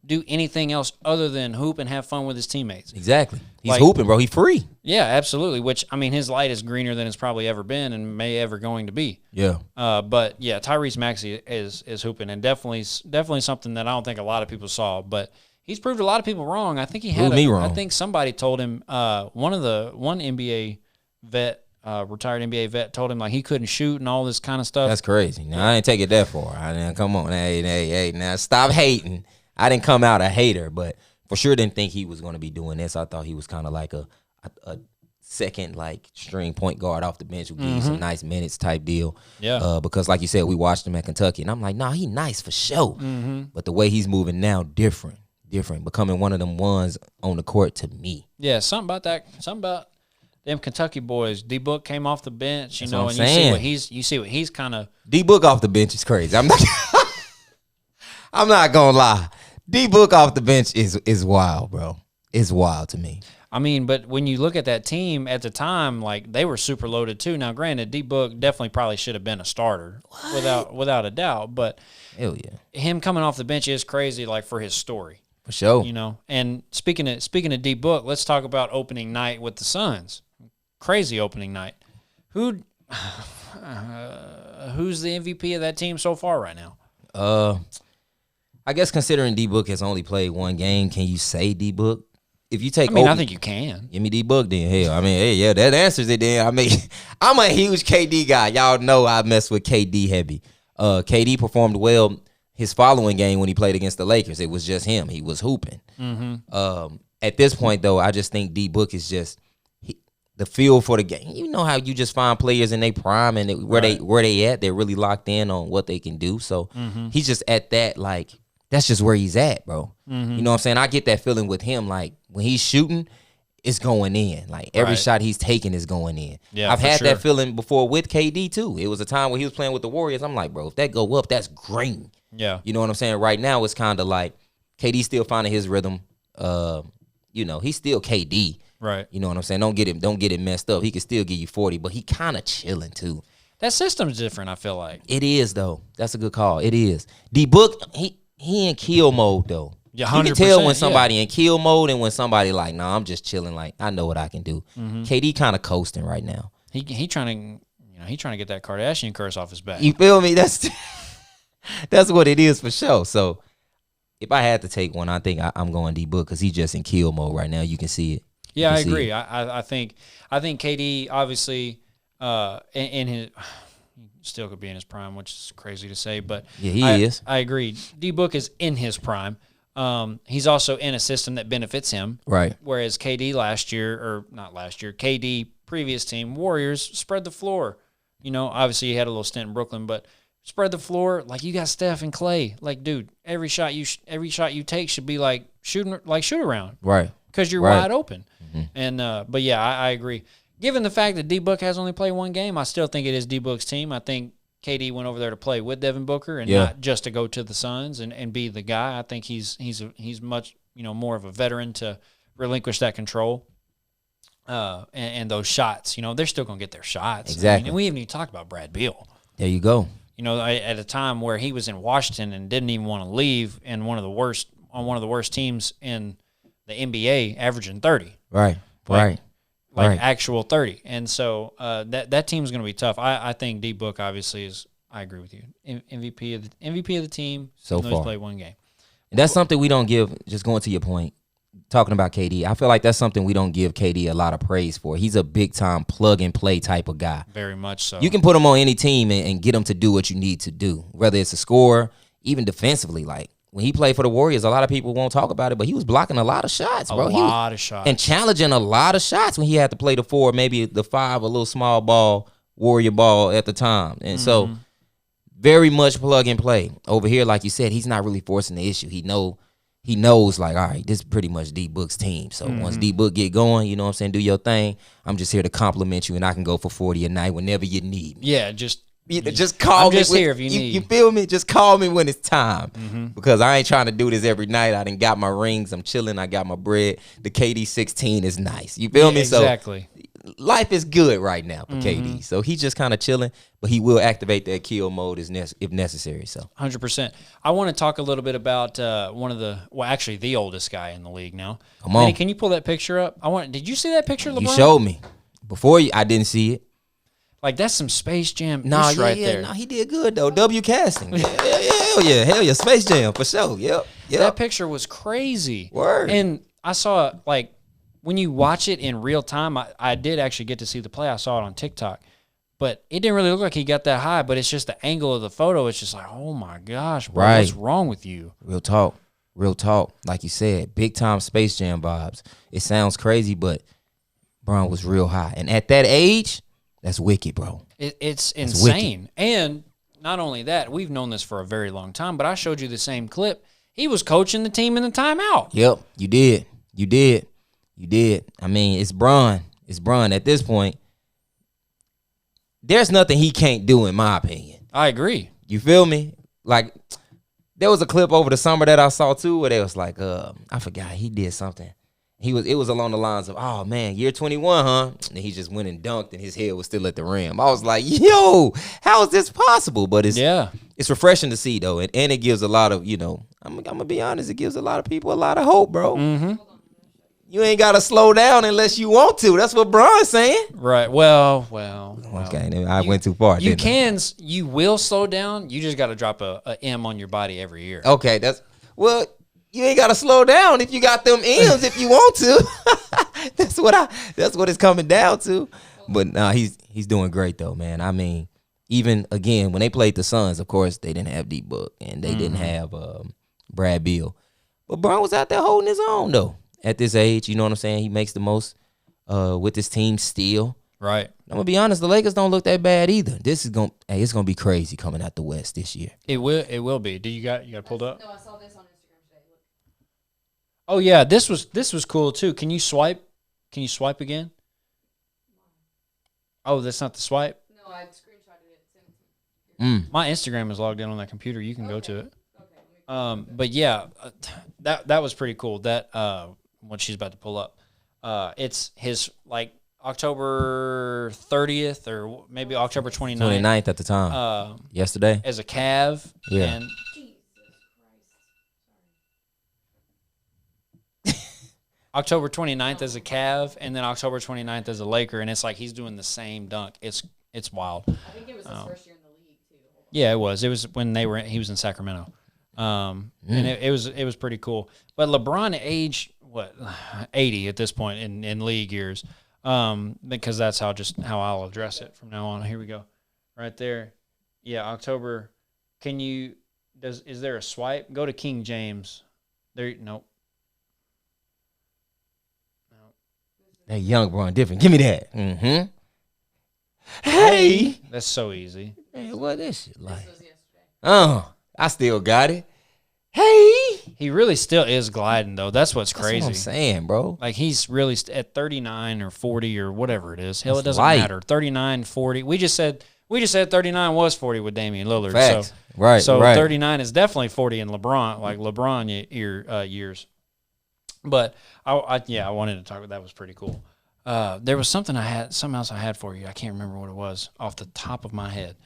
do anything else other than hoop and have fun with his teammates. Exactly. He's Like- hooping, bro. He's free. Yeah, absolutely. Which, I mean, his light is greener than it's probably ever been and may ever going to be. Yeah. But yeah, Tyrese Maxey is hooping, and definitely something that I don't think a lot of people saw. But he's proved a lot of people wrong. I think he had Proved me wrong. I think somebody told him one NBA vet, retired NBA vet, told him like he couldn't shoot and all this kind of stuff. That's crazy. Now, I ain't take it that far. I didn't come on. Hey, now stop hating. I didn't come out a hater, but for sure didn't think he was going to be doing this. I thought he was kind of like a second like string point guard off the bench who give you some nice minutes type deal. Yeah. Because like you said, we watched him at Kentucky, and I'm like, nah, he nice for sure. But the way he's moving now, different, becoming one of them ones on the court to me. Yeah, something about that. Something about them Kentucky boys. D Book came off the bench, That's and what I'm you see saying. what he's kind of. D Book off the bench is crazy. I'm not. I'm not gonna lie. D Book off the bench is wild, bro. It's wild to me. I mean, but when you look at that team at the time, like they were super loaded too. Now, granted, D Book definitely probably should have been a starter without a doubt. But Hell yeah, him coming off the bench is crazy, like for his story, for sure. you know. And speaking of D Book, let's talk about opening night with the Suns. Crazy opening night. Who's the MVP of that team so far right now? I guess considering D Book has only played one game, can you say D Book? If you take, I think you can. Give me D Book then. Hell, I mean, hey, yeah, that answers it. Then I mean, I'm a huge KD guy. Y'all know I mess with KD heavy. KD performed well his following game when he played against the Lakers. It was just him. He was hooping. At this point, though, I just think D Book is just the feel for the game. You know how you just find players in their prime and where they at. They're really locked in on what they can do. So he's just at that like. That's just where he's at, bro. You know what I'm saying? I get that feeling with him. Like, when he's shooting, it's going in. Like, every shot he's taking is going in. Yeah, I've had that feeling before with KD, too. It was a time when he was playing with the Warriors. I'm like, bro, if that go up, that's green. Yeah. You know what I'm saying? Right now, it's kind of like KD still finding his rhythm. He's still KD. Right. You know what I'm saying? Don't get it messed up. He can still give you 40, but he kind of chilling, too. That system's different, I feel like. It is, though. That's a good call. It is. D-Book, he in kill mode though. Yeah, 100%, you can tell when somebody in kill mode and when somebody like, nah, I'm just chilling. Like, I know what I can do. KD kind of coasting right now. He trying to get that Kardashian curse off his back. You feel me? That's what it is for sure. So if I had to take one, I think I'm going D Book because he's just in kill mode right now. You can see it. Yeah, I agree. I think KD obviously in his. Still could be in his prime, which is crazy to say, but yeah, he is. I agree. D Book is in his prime. He's also in a system that benefits him. Right. Whereas KD KD previous team Warriors spread the floor. You know, obviously he had a little stint in Brooklyn, but spread the floor like you got Steph and Clay. Like, dude, every shot you take should be like shoot around. Right. Because you're wide open. And but yeah, I agree. Given the fact that D Book has only played one game, I still think it is D Book's team. I think KD went over there to play with Devin Booker and not just to go to the Suns and be the guy. I think he's much more of a veteran to relinquish that control and those shots. You know, they're still gonna get their shots. Exactly. I mean, and we haven't even talked about Brad Beal. There you go. You know, at a time where he was in Washington and didn't even want to leave, and on one of the worst teams in the NBA, averaging 30. Right. Actual 30. And so that team's going to be tough. I think D Book obviously is. I agree with you. MVP of the team. So even though far, he's played one game. And that's something we don't give. Just going to your point, talking about KD, I feel like that's something we don't give KD a lot of praise for. He's a big time plug and play type of guy. Very much so. You can put him on any team and get him to do what you need to do, whether it's a score, even defensively. Like when he played for the Warriors, a lot of people won't talk about it, but he was blocking a lot of shots, bro. A lot of shots. And challenging a lot of shots when he had to play the 4, maybe the 5, a little small ball, Warrior ball at the time. And so very much plug and play. Over here, like you said, he's not really forcing the issue. He knows like, all right, this is pretty much D-Book's team. So once D-Book get going, you know what I'm saying, do your thing. I'm just here to compliment you, and I can go for 40 a night whenever you need me. Yeah, just call I'm me. just here if you need. You feel me? Just call me when it's time. Because I ain't trying to do this every night. I done got my rings. I'm chilling. I got my bread. The KD 16 is nice. You feel me? Exactly. So life is good right now for KD. So he's just kind of chilling, but he will activate that kill mode if necessary. So 100%. I want to talk a little bit about actually the oldest guy in the league now. Come on. Manny, can you pull that picture up? Did you see that picture, LeBron? You showed me. Before I didn't see it. Like, that's some Space Jam right there. No, he did good, though. W casting. Hell yeah. Space Jam, for sure. Yep. That picture was crazy. Word. And I saw, like, when you watch it in real time, I did actually get to see the play. I saw it on TikTok. But it didn't really look like he got that high, but it's just the angle of the photo. It's just like, oh, my gosh, bro, what's wrong with you? Real talk. Like you said, big-time Space Jam vibes. It sounds crazy, but Bron was real high. And at that age, that's wicked, bro. It's insane. And not only that, we've known this for a very long time, but I showed you the same clip. He was coaching the team in the timeout. Yep, you did. I mean, it's Bron. At this point, there's nothing he can't do, in my opinion. I agree. You feel me? Like, there was a clip over the summer that I saw, too, where they was like, I forgot, he did something. It was along the lines of, oh, man, year 21, huh? And he just went and dunked, and his head was still at the rim. I was like, yo, how is this possible? But it's refreshing to see, though, and it gives a lot of, I'm going to be honest, it gives a lot of people a lot of hope, bro. Mm-hmm. You ain't got to slow down unless you want to. That's what Bron's saying. Right. Well. Okay, I went too far. You will slow down. You just got to drop a M on your body every year. Okay, you ain't got to slow down if you got them M's if you want to. That's what it's coming down to. But nah, he's doing great though, man. I mean, even again when they played the Suns, of course they didn't have D-Book and they didn't have Brad Beal, but Bron was out there holding his own though. At this age, you know what I'm saying? He makes the most with his team still. Right. I'm gonna be honest, the Lakers don't look that bad either. It's gonna be crazy coming out the West this year. It will be. Did you got pulled up? No, I saw this on Instagram today. Look. Oh yeah, this was cool too. Can you swipe? Can you swipe again? Oh, that's not the swipe? No, I screenshotted it, sent it to you. My Instagram is logged in on that computer. You can go to it. Okay. But yeah, that was pretty cool. That what she's about to pull up. It's his like October 30th or maybe October 29th. 29th at the time. Yesterday. As a Cav. Yeah. And October 29th as a Cav, and then October 29th as a Laker, and it's like he's doing the same dunk. It's wild. I think it was his first year in the league too. Yeah, it was. It was when he was in Sacramento. And it was pretty cool. But LeBron aged 80 at this point in league years, because that's how I'll address it from now on. Here we go, right there. Yeah, October. Is there a swipe? Go to King James. There, nope. That young Bron different. Give me that. Mm-hmm. Hey, that's so easy. Hey, what is it like? This was yesterday. I still got it. Hey, he really still is gliding though. That's what's crazy. That's what I'm saying, bro. Like he's really at 39 or 40 or whatever it is. Hell, it doesn't light. matter. 39, 40. We just said 39 was 40 with Damian Lillard. Facts. So Right. 39 is definitely 40 in LeBron, like LeBron years. But I wanted to talk about that. Was pretty cool. There was something else I had for you. I can't remember what it was off the top of my head.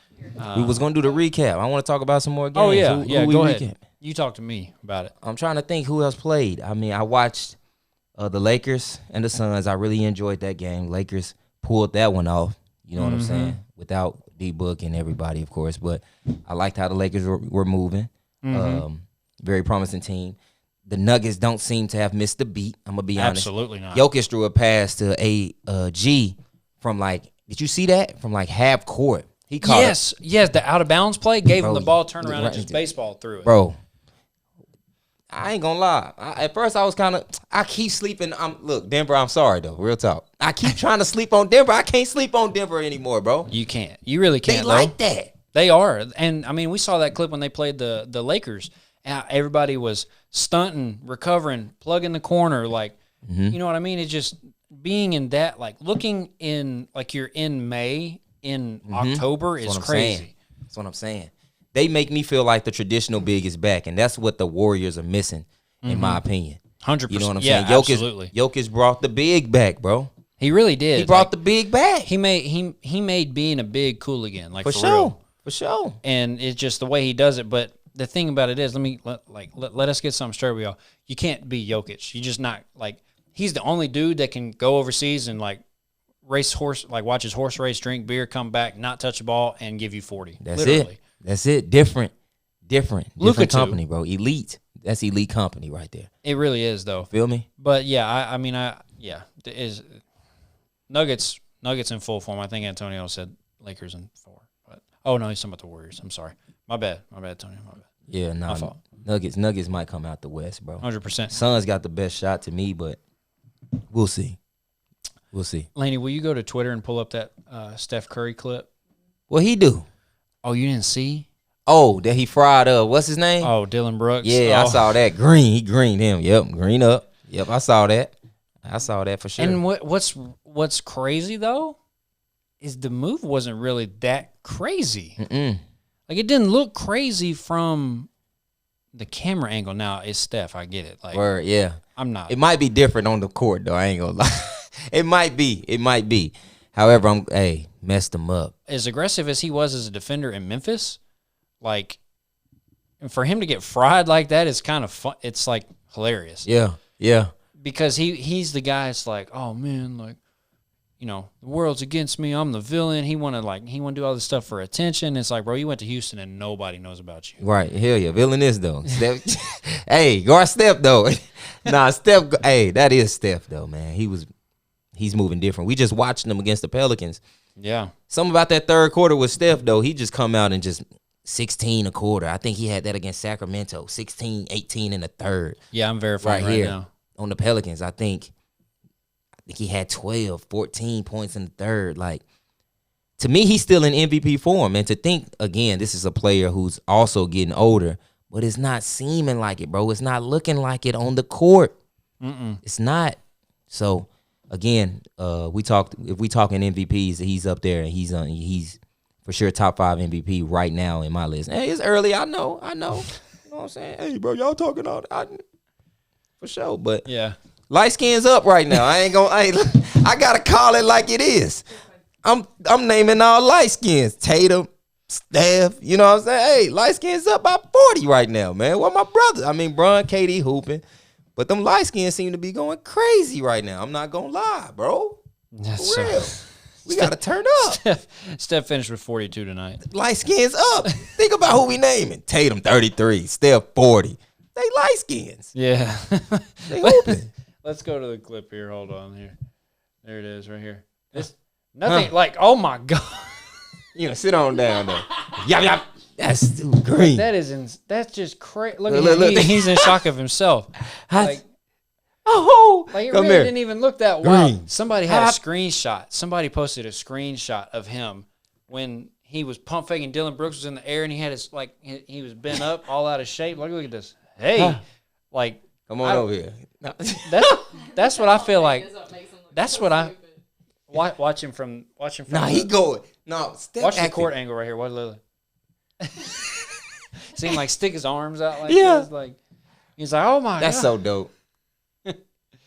We was gonna do the recap. I want to talk about some more games. Oh yeah, who go ahead. Recap? You talk to me about it. I'm trying to think who else played. I mean, I watched the Lakers and the Suns. I really enjoyed that game. Lakers pulled that one off. You know what I'm saying? Without D-Book and everybody, of course. But I liked how the Lakers were moving. Very promising team. the Nuggets don't seem to have missed a beat. I'm gonna be honest. Absolutely not. Jokic threw a pass to AG from like. Did you see that from like half court? He caught yes. The out of bounds play gave him Bro, the ball, turn around, right and just baseball through it. Bro, I ain't gonna lie. At first, I was kind of. I keep sleeping. Look, Denver. I'm sorry though. Real talk. I keep trying to sleep on Denver. I can't sleep on Denver anymore, bro. You can't. You really can't. They like that. They are, and I mean, we saw that clip when they played the Lakers. Everybody was stunting, recovering, plugging the corner, like you know what I mean. It's just being in that, like looking in, like you're in May in October is crazy. That's what I'm saying. They make me feel like the traditional big is back, and that's what the Warriors are missing, in my opinion. 100%. You know what I'm saying? saying? Absolutely. Jokic brought the big back, bro. He really did. He brought the big back. He made being a big cool again, like for sure. real. For sure. And it's just the way he does it. But the thing about it is, let us get something straight with y'all. You can't be Jokic. You just not like he's the only dude that can go overseas and like race horse, like watch his horse race, drink beer, come back, not touch the ball, and give you 40. That's literally. it. That's it. Different Luka too. company, bro. Elite. That's elite company right there. It really is, though. Feel me? But yeah, is Nuggets in full form. I think Antonio said Lakers in 4. But oh no, he's talking about the Warriors. I'm sorry. My bad, Antonio. My bad. Yeah, no. My fault. Nuggets might come out the West, bro. 100%. Suns got the best shot to me, but we'll see. We'll see. Laney, will you go to Twitter and pull up that Steph Curry clip? What he do? Oh, you didn't see? Oh, that he fried up. What's his name? Oh, Dylan Brooks. Yeah, I saw that. He greened him. Yep, green up. Yep, I saw that. I saw that for sure. And what's crazy though is the move wasn't really that crazy. Like it didn't look crazy from the camera angle. Now it's Steph. I get it. Like, word, yeah. I'm not. It might be different on the court though. I ain't gonna lie. It might be. However, messed him up. As aggressive as he was as a defender in Memphis, like for him to get fried like that is kind of fun. It's like hilarious. Yeah. Because he's the guy. It's like, oh man, like, you know, the world's against me. I'm the villain. He want to do all this stuff for attention. It's like, bro, you went to Houston and nobody knows about you. Right. Hell yeah. Villain is though. Steph. Hey, guard Steph though. Nah, Steph. Hey, that is Steph though, man. He's moving different. We just watched him against the Pelicans. Yeah. Something about that third quarter with Steph though. He just come out and just 16 a quarter. I think he had that against Sacramento. 16, 18 in the third. Yeah, I'm verifying right now. On the Pelicans, I think he had 12, 14 points in the third. Like, to me, he's still in MVP form. And to think, again, this is a player who's also getting older, but it's not seeming like it, bro. It's not looking like it on the court. It's not. So, again, if we talking MVPs, he's up there, and he's for sure top 5 MVP right now in my list. Hey, it's early. I know. You know what I'm saying? Hey, bro, y'all talking all that. For sure, but yeah, light skin's up right now. I gotta call it like it is. I'm naming all light skins. Tatum, Steph, you know what I'm saying? Hey, light skin's up by 40 right now, man. What my brother? I mean, Bron, KD hooping, but them light skins seem to be going crazy right now. I'm not gonna lie, bro. That's for real. We gotta turn up. Steph finished with 42 tonight. Light skin's up. Think about who we naming. Tatum 33, Steph 40. They light skins. Yeah. They hooping. Let's go to the clip here. Hold on here. There it is right here. It's nothing like, oh my God. You know, sit on down though. Yap. That's too green. That's just crazy. Look. He's in shock of himself. Like it really didn't even look that wild. Somebody had a screenshot. Somebody posted a screenshot of him when he was pump faking. Dylan Brooks was in the air and he had his he was bent up, all out of shape. Look at this. Hey, come on over here. That's what I feel like. That's what I watch him from. Nah, he going. No, watch the court angle right here. What Lily? Seem like stick his arms out like this. Like he's like, oh my God. That's so dope.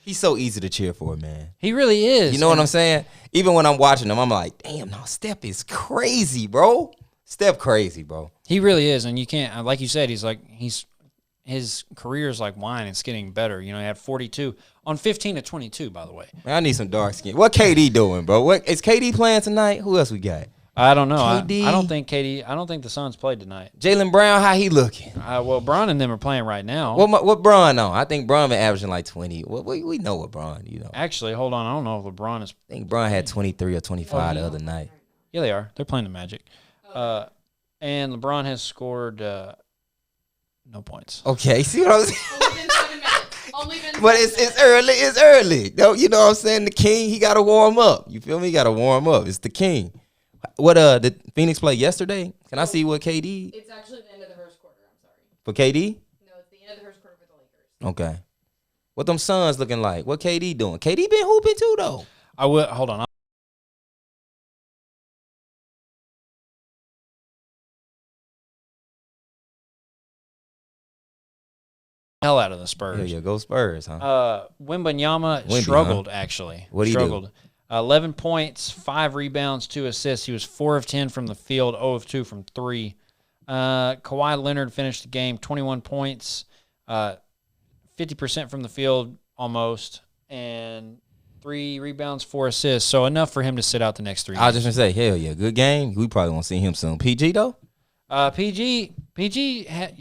He's so easy to cheer for, man. He really is. You know what I'm saying? Even when I'm watching him, I'm like, damn, no, Steph is crazy, bro. Steph crazy, bro. He really is, and you can't, like you said, his career is like wine. It's getting better. You know, he had 42 on 15 to 22, by the way. Man, I need some dark skin. What KD doing, bro? What is KD playing tonight? Who else we got? I don't know. KD. I don't think KD. I don't think the Suns played tonight. Jaylen Brown, how he looking? Well, Bron and them are playing right now. What Bron on? I think Bron been averaging like 20. We know what Bron, Actually, hold on. I don't know if LeBron is. I think Bron had 23 or 25 the other night. Yeah, they are. They're playing the Magic. And LeBron has scored no points. Okay, see what I'm saying? Only been 7 minutes. Only been But 7 it's minutes. early. It's early. No, you know what I'm saying? The king, he got to warm up. You feel me? He got to warm up. It's the king. What did Phoenix play yesterday? Can I see what KD It's actually the end of the first quarter. I'm sorry. for KD? No, it's the end of the first quarter for the Lakers. Okay. What them Suns looking like? What KD doing? KD been hooping too though. I will. Hold on. Hell out of the Spurs. Yeah, go Spurs, huh? Wembanyama Wemby, struggled actually. What'd he do? struggled. 11 points, 5 rebounds, 2 assists. He was 4 of 10 from the field, 0 of 2 from 3. Kawhi Leonard finished the game 21 points, 50% from the field almost, and 3 rebounds, 4 assists. So enough for him to sit out the next 3 games. I was just gonna say, hell yeah, good game. We probably won't see him soon. PG though? PG had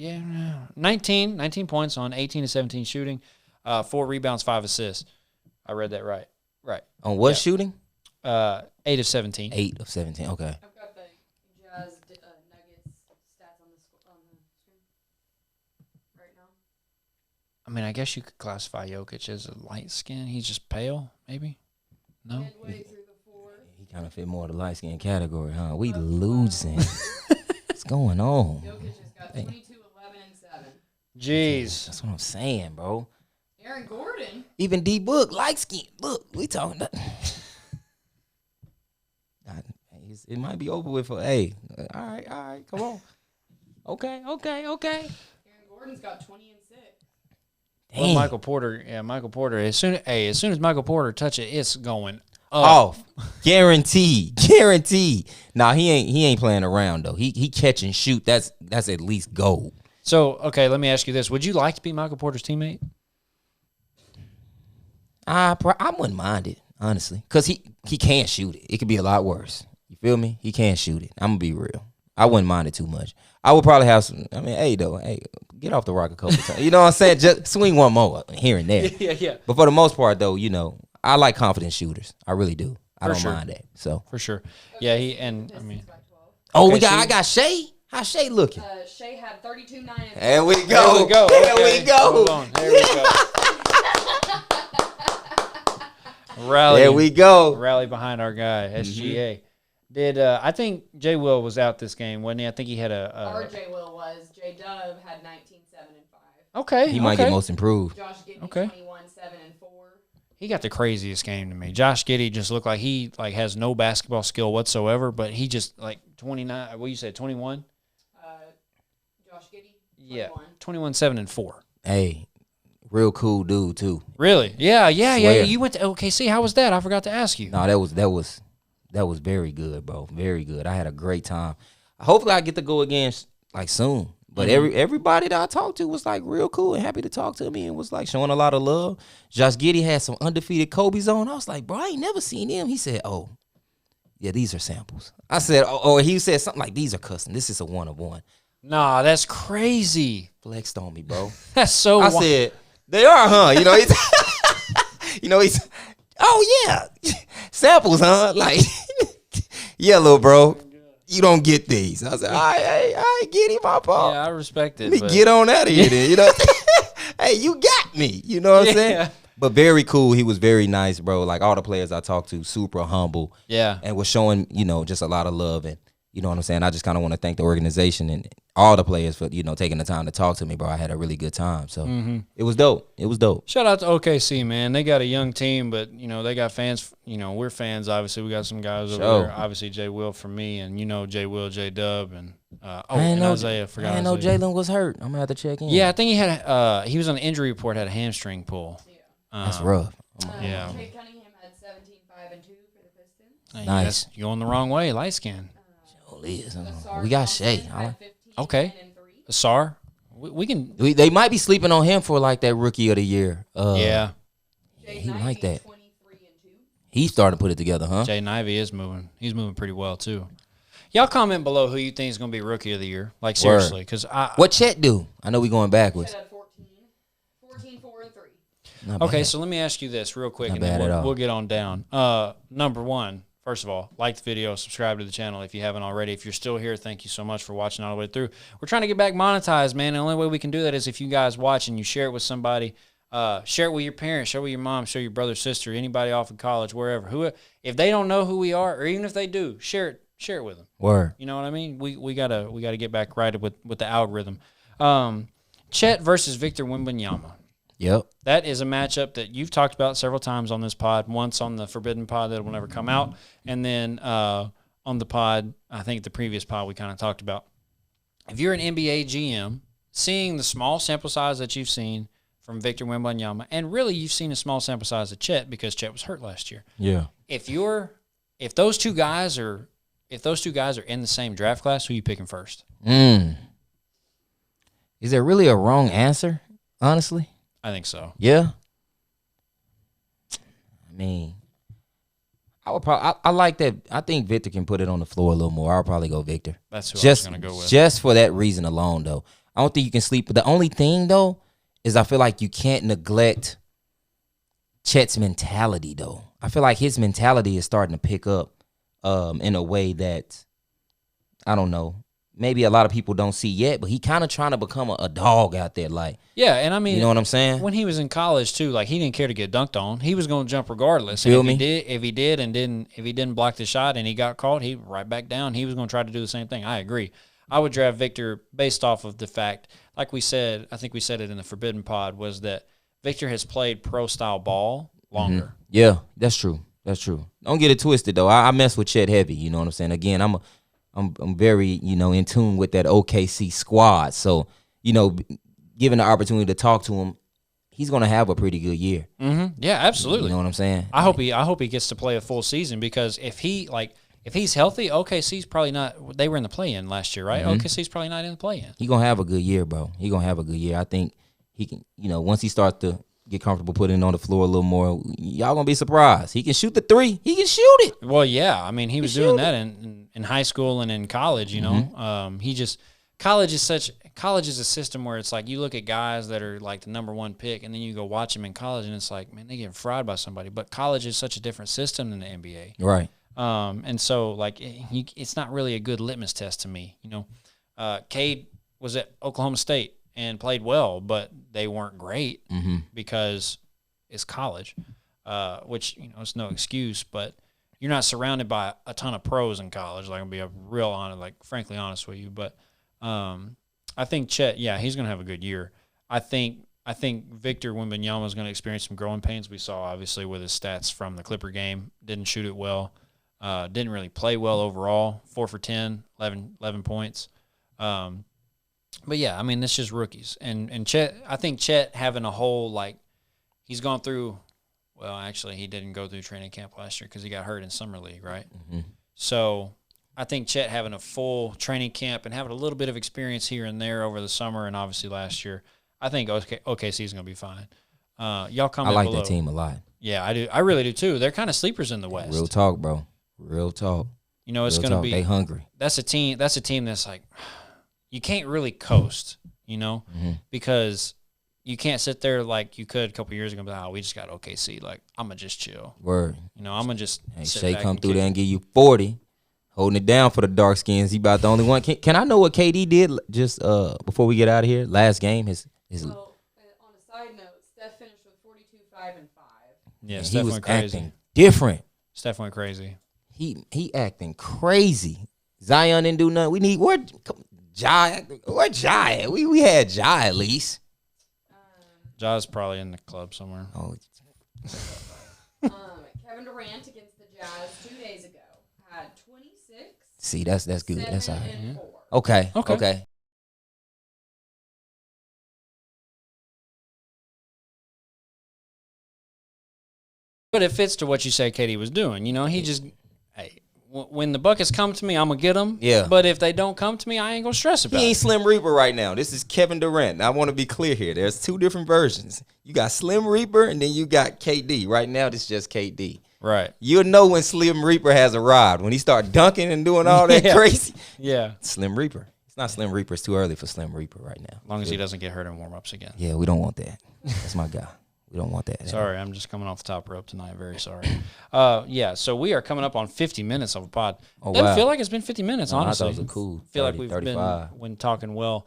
19 points on 18 to 17 shooting, 4 rebounds, 5 assists. I read that right. Right. On what Yeah. shooting? 8 of 17. 8 of 17. Okay. I've got the Jazz Nuggets stats on the screen right now. I mean, I guess you could classify Jokic as a light skin. He's just pale, maybe. No. Midway through the fourth. He kind of fit more of the light skin category, huh? We losing. What's going on? Jokic has got 22, 11, and 7. Jeez. That's what I'm saying, bro. Aaron Gordon. Even D Book, light skin. Look, we talking that. It might be over with for all right, come on. Okay. Aaron Gordon's got 20 and 6. Well, Michael Porter. As soon as Michael Porter touch it, it's going up. Off. Guaranteed. Nah, he ain't playing around though. He catch and shoot. That's at least gold. So, okay, let me ask you this: would you like to be Michael Porter's teammate? I wouldn't mind it, honestly. Because he can't shoot it. It could be a lot worse. You feel me? He can't shoot it. I'm going to be real. I wouldn't mind it too much. I would probably have some. I mean, hey, get off the rock a couple times. You know what I'm saying? Just swing one more here and there. Yeah. But for the most part, though, I like confident shooters. I really do. I don't sure. mind that. So For sure. Yeah, I mean, By 12. Oh, Okay, I got Shea. How's Shea looking? Shea had 32, 9, and 3. There we go. There Okay, we go. hold on. There we go. Rally. There we go. Rally behind our guy, SGA. I think Jay Will was out this game, wasn't he? I think he had RJ Will was. J Dub had 19, 7, and 5. Okay. He might get most improved. Josh Giddey, Okay. 21, 7, and 4. He got the craziest game to me. Josh Giddey just looked like he has no basketball skill whatsoever, but he just 29. What you said, 21? Josh Giddey, 21. Yeah, 21, 7, and 4. Hey, real cool dude too. Really? Yeah. Swear. You went to OKC. How was that? I forgot to ask you. No, that was very good, bro. Very good. I had a great time. Hopefully, I get to go again soon. But everybody that I talked to was real cool and happy to talk to me and was showing a lot of love. Josh Giddey had some undefeated Kobe's on. I was like, bro, I ain't never seen him. He said, oh, yeah, these are samples. I said, or he said something like, these are custom. This is a one of one. Nah, that's crazy. Flexed on me, bro. That's so. I said, they are, huh? He's, oh yeah, samples, huh? Yeah, little bro, you don't get these. I said, I get him, my paw. Yeah, I respect it. Let me get on out of here, then. Hey, you got me. You know what I'm saying? But very cool. He was very nice, bro. All the players I talked to, super humble. Yeah. And was showing, just a lot of love. And you know what I'm saying? I just kind of want to thank the organization and all the players for, taking the time to talk to me, bro. I had a really good time. So it was dope. It was dope. Shout out to OKC, man. They got a young team, but, they got fans. We're fans, obviously. We got some guys over there. Obviously, Jay Will for me, and Jay Will, J Dub, and Isaiah. I didn't know Jalen was hurt. I'm going to have to check in. Yeah, I think he was on the injury report, had a hamstring pull. That's rough. Yeah. Trey Cunningham had 17, 5, and 2 for the Pistons. Nice. You're going the wrong way, light skin. We got Shea. Had 15, Okay. 10, and 3. Asar, we can. They might be sleeping on him for that rookie of the year. Yeah. He like that. 23 and 2. He started to put it together, huh? Jay Ivey is moving. He's moving pretty well, too. Y'all comment below who you think is going to be Rookie of the Year. Like, seriously. Because What Chet do? I know we going backwards. Chet had 14, 4 and 3. Not Okay, bad. so let me ask you this real quick, Not and then bad at all. we'll get on down. Number one, first of all, like the video, subscribe to the channel if you haven't already. If you're still here, thank you so much for watching all the way through. We're trying to get back monetized, man. The only way we can do that is if you guys watch and you share it with somebody. Share it with your parents, share it with your mom, share your brother, sister, anybody off in college, wherever. If they don't know who we are, or even if they do, share it with them. Word. You know what I mean? We gotta get back right with the algorithm. Chet versus Victor Wembanyama. Yep. That is a matchup that you've talked about several times on this pod. Once on the Forbidden Pod that will never come out, and then on the pod, I think the previous pod we kind of talked about. If you're an NBA GM, seeing the small sample size that you've seen from Victor Wembanyama, and really you've seen a small sample size of Chet because Chet was hurt last year. Yeah. If those two guys are in the same draft class, who are you picking first? Is there really a wrong answer? Honestly. I think so. Yeah. I mean, I would probably. I like that. I think Victor can put it on the floor a little more. I'll probably go Victor. That's who I was going to go with. Just for that reason alone, though. I don't think you can sleep. But the only thing, though, is I feel like you can't neglect Chet's mentality, though. I feel like his mentality is starting to pick up in a way that, I don't know, maybe a lot of people don't see yet, but he kind of trying to become a dog out there. Like, yeah, and I mean, you know what I'm saying? When he was in college, too, like, he didn't care to get dunked on. He was going to jump regardless. Feel And me? if he didn't block the shot and he got caught, he right back down. He was going to try to do the same thing. I agree. I would draft Victor based off of the fact, like we said, I think we said it in the Forbidden Pod, was that Victor has played pro-style ball longer. Yeah, that's true. That's true. Don't get it twisted, though. I mess with Chet heavy. You know what I'm saying? Again, I'm very, in tune with that OKC squad. So, given the opportunity to talk to him, he's going to have a pretty good year. Mm-hmm. Yeah, absolutely. You know what I'm saying? I hope he gets to play a full season, because if he's healthy, OKC's probably not. They were in the play-in last year, right? OKC's probably not in the play-in. He going to have a good year, bro. He going to have a good year. I think he can, once he starts to get comfortable putting it on the floor a little more, y'all going to be surprised. He can shoot the three. He can shoot it. Well, yeah. I mean, he was doing that in high school and in college, College is a system where it's like you look at guys that are like the number one pick, and then you go watch them in college, and it's like, man, they get fried by somebody. But college is such a different system than the NBA. Right. And so, like, it's not really a good litmus test to me. Cade was at Oklahoma State and played well, but they weren't great because it's college, which, it's no excuse, but you're not surrounded by a ton of pros in college. Like, I'll be frankly honest with you. But I think Chet, yeah, he's going to have a good year. I think Victor Wembanyama is going to experience some growing pains. We saw, obviously, with his stats from the Clipper game. Didn't shoot it well. Didn't really play well overall. 4 for 10, 11 points. But yeah, I mean, it's just rookies. And Chet, I think Chet having a whole, like, he's gone through, well, actually, he didn't go through training camp last year because he got hurt in summer league, right? Mm-hmm. So I think Chet having a full training camp and having a little bit of experience here and there over the summer and obviously last year, I think OKC is going to be fine. Y'all comment I like below. that team a lot. Yeah, I do. I really do too. They're kind of sleepers in the West. Real talk, bro. Real talk. It's going to be. They hungry. That's a team that's like, you can't really coast, because you can't sit there like you could a couple years ago and be like, oh, we just got OKC. Like, I'm going to just chill. Word. I'm going to just sit Shea back come and through kick. there and give you 40. Holding it down for the dark skins. He about the only one. Can I know what KD did just before we get out of here? Last game, his Well, on a side note, Steph finished with 42, 5, and 5. Yeah, he Steph was went crazy. acting different. Steph went crazy. He acting crazy. Zion didn't do nothing. We need where Jai at? We had Jai at least. Ja's probably in the club somewhere. Oh, Kevin Durant against the Jazz 2 days ago had 26. see, that's good. 7 That's all right. and 4. Okay. But it fits to what you say Katie was doing. He just, hey, when the buckets come to me, I'm going to get them. Yeah. But if they don't come to me, I ain't going to stress about He it. ain't Slim Reaper right now. This is Kevin Durant. Now, I want to be clear here. There's two different versions. You got Slim Reaper and then you got KD. Right now, this is just KD. Right. You'll know when Slim Reaper has arrived. When he start dunking and doing all that crazy. Yeah. Slim Reaper. It's not Slim Reaper. It's too early for Slim Reaper right now. As long as he doesn't get hurt in warm-ups again. Yeah, we don't want that. That's my guy. We don't want that. Sorry, I'm just coming off the top rope tonight. Very sorry. Yeah, so we are coming up on 50 minutes of a pod. Oh, Doesn't wow. feel like it's been 50 minutes, No, I honestly. thought it was a cool feel 30, like we've 35. been talking well.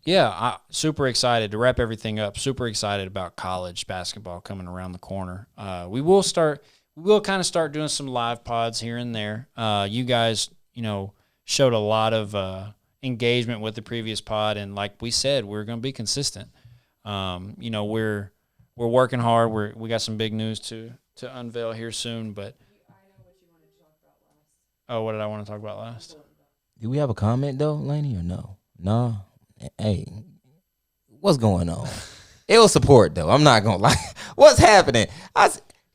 Yeah, super excited to wrap everything up. Super excited about college basketball coming around the corner. We will kind of start doing some live pods here and there. You guys, showed a lot of engagement with the previous pod, and like we said, we're going to be consistent. We're working hard. We got some big news to unveil here soon. But I know what you wanted to talk about last. oh, what did I want to talk about last? Do we have a comment though, Laney, or no? No. Hey, what's going on? It'll support though. I'm not gonna lie. What's happening?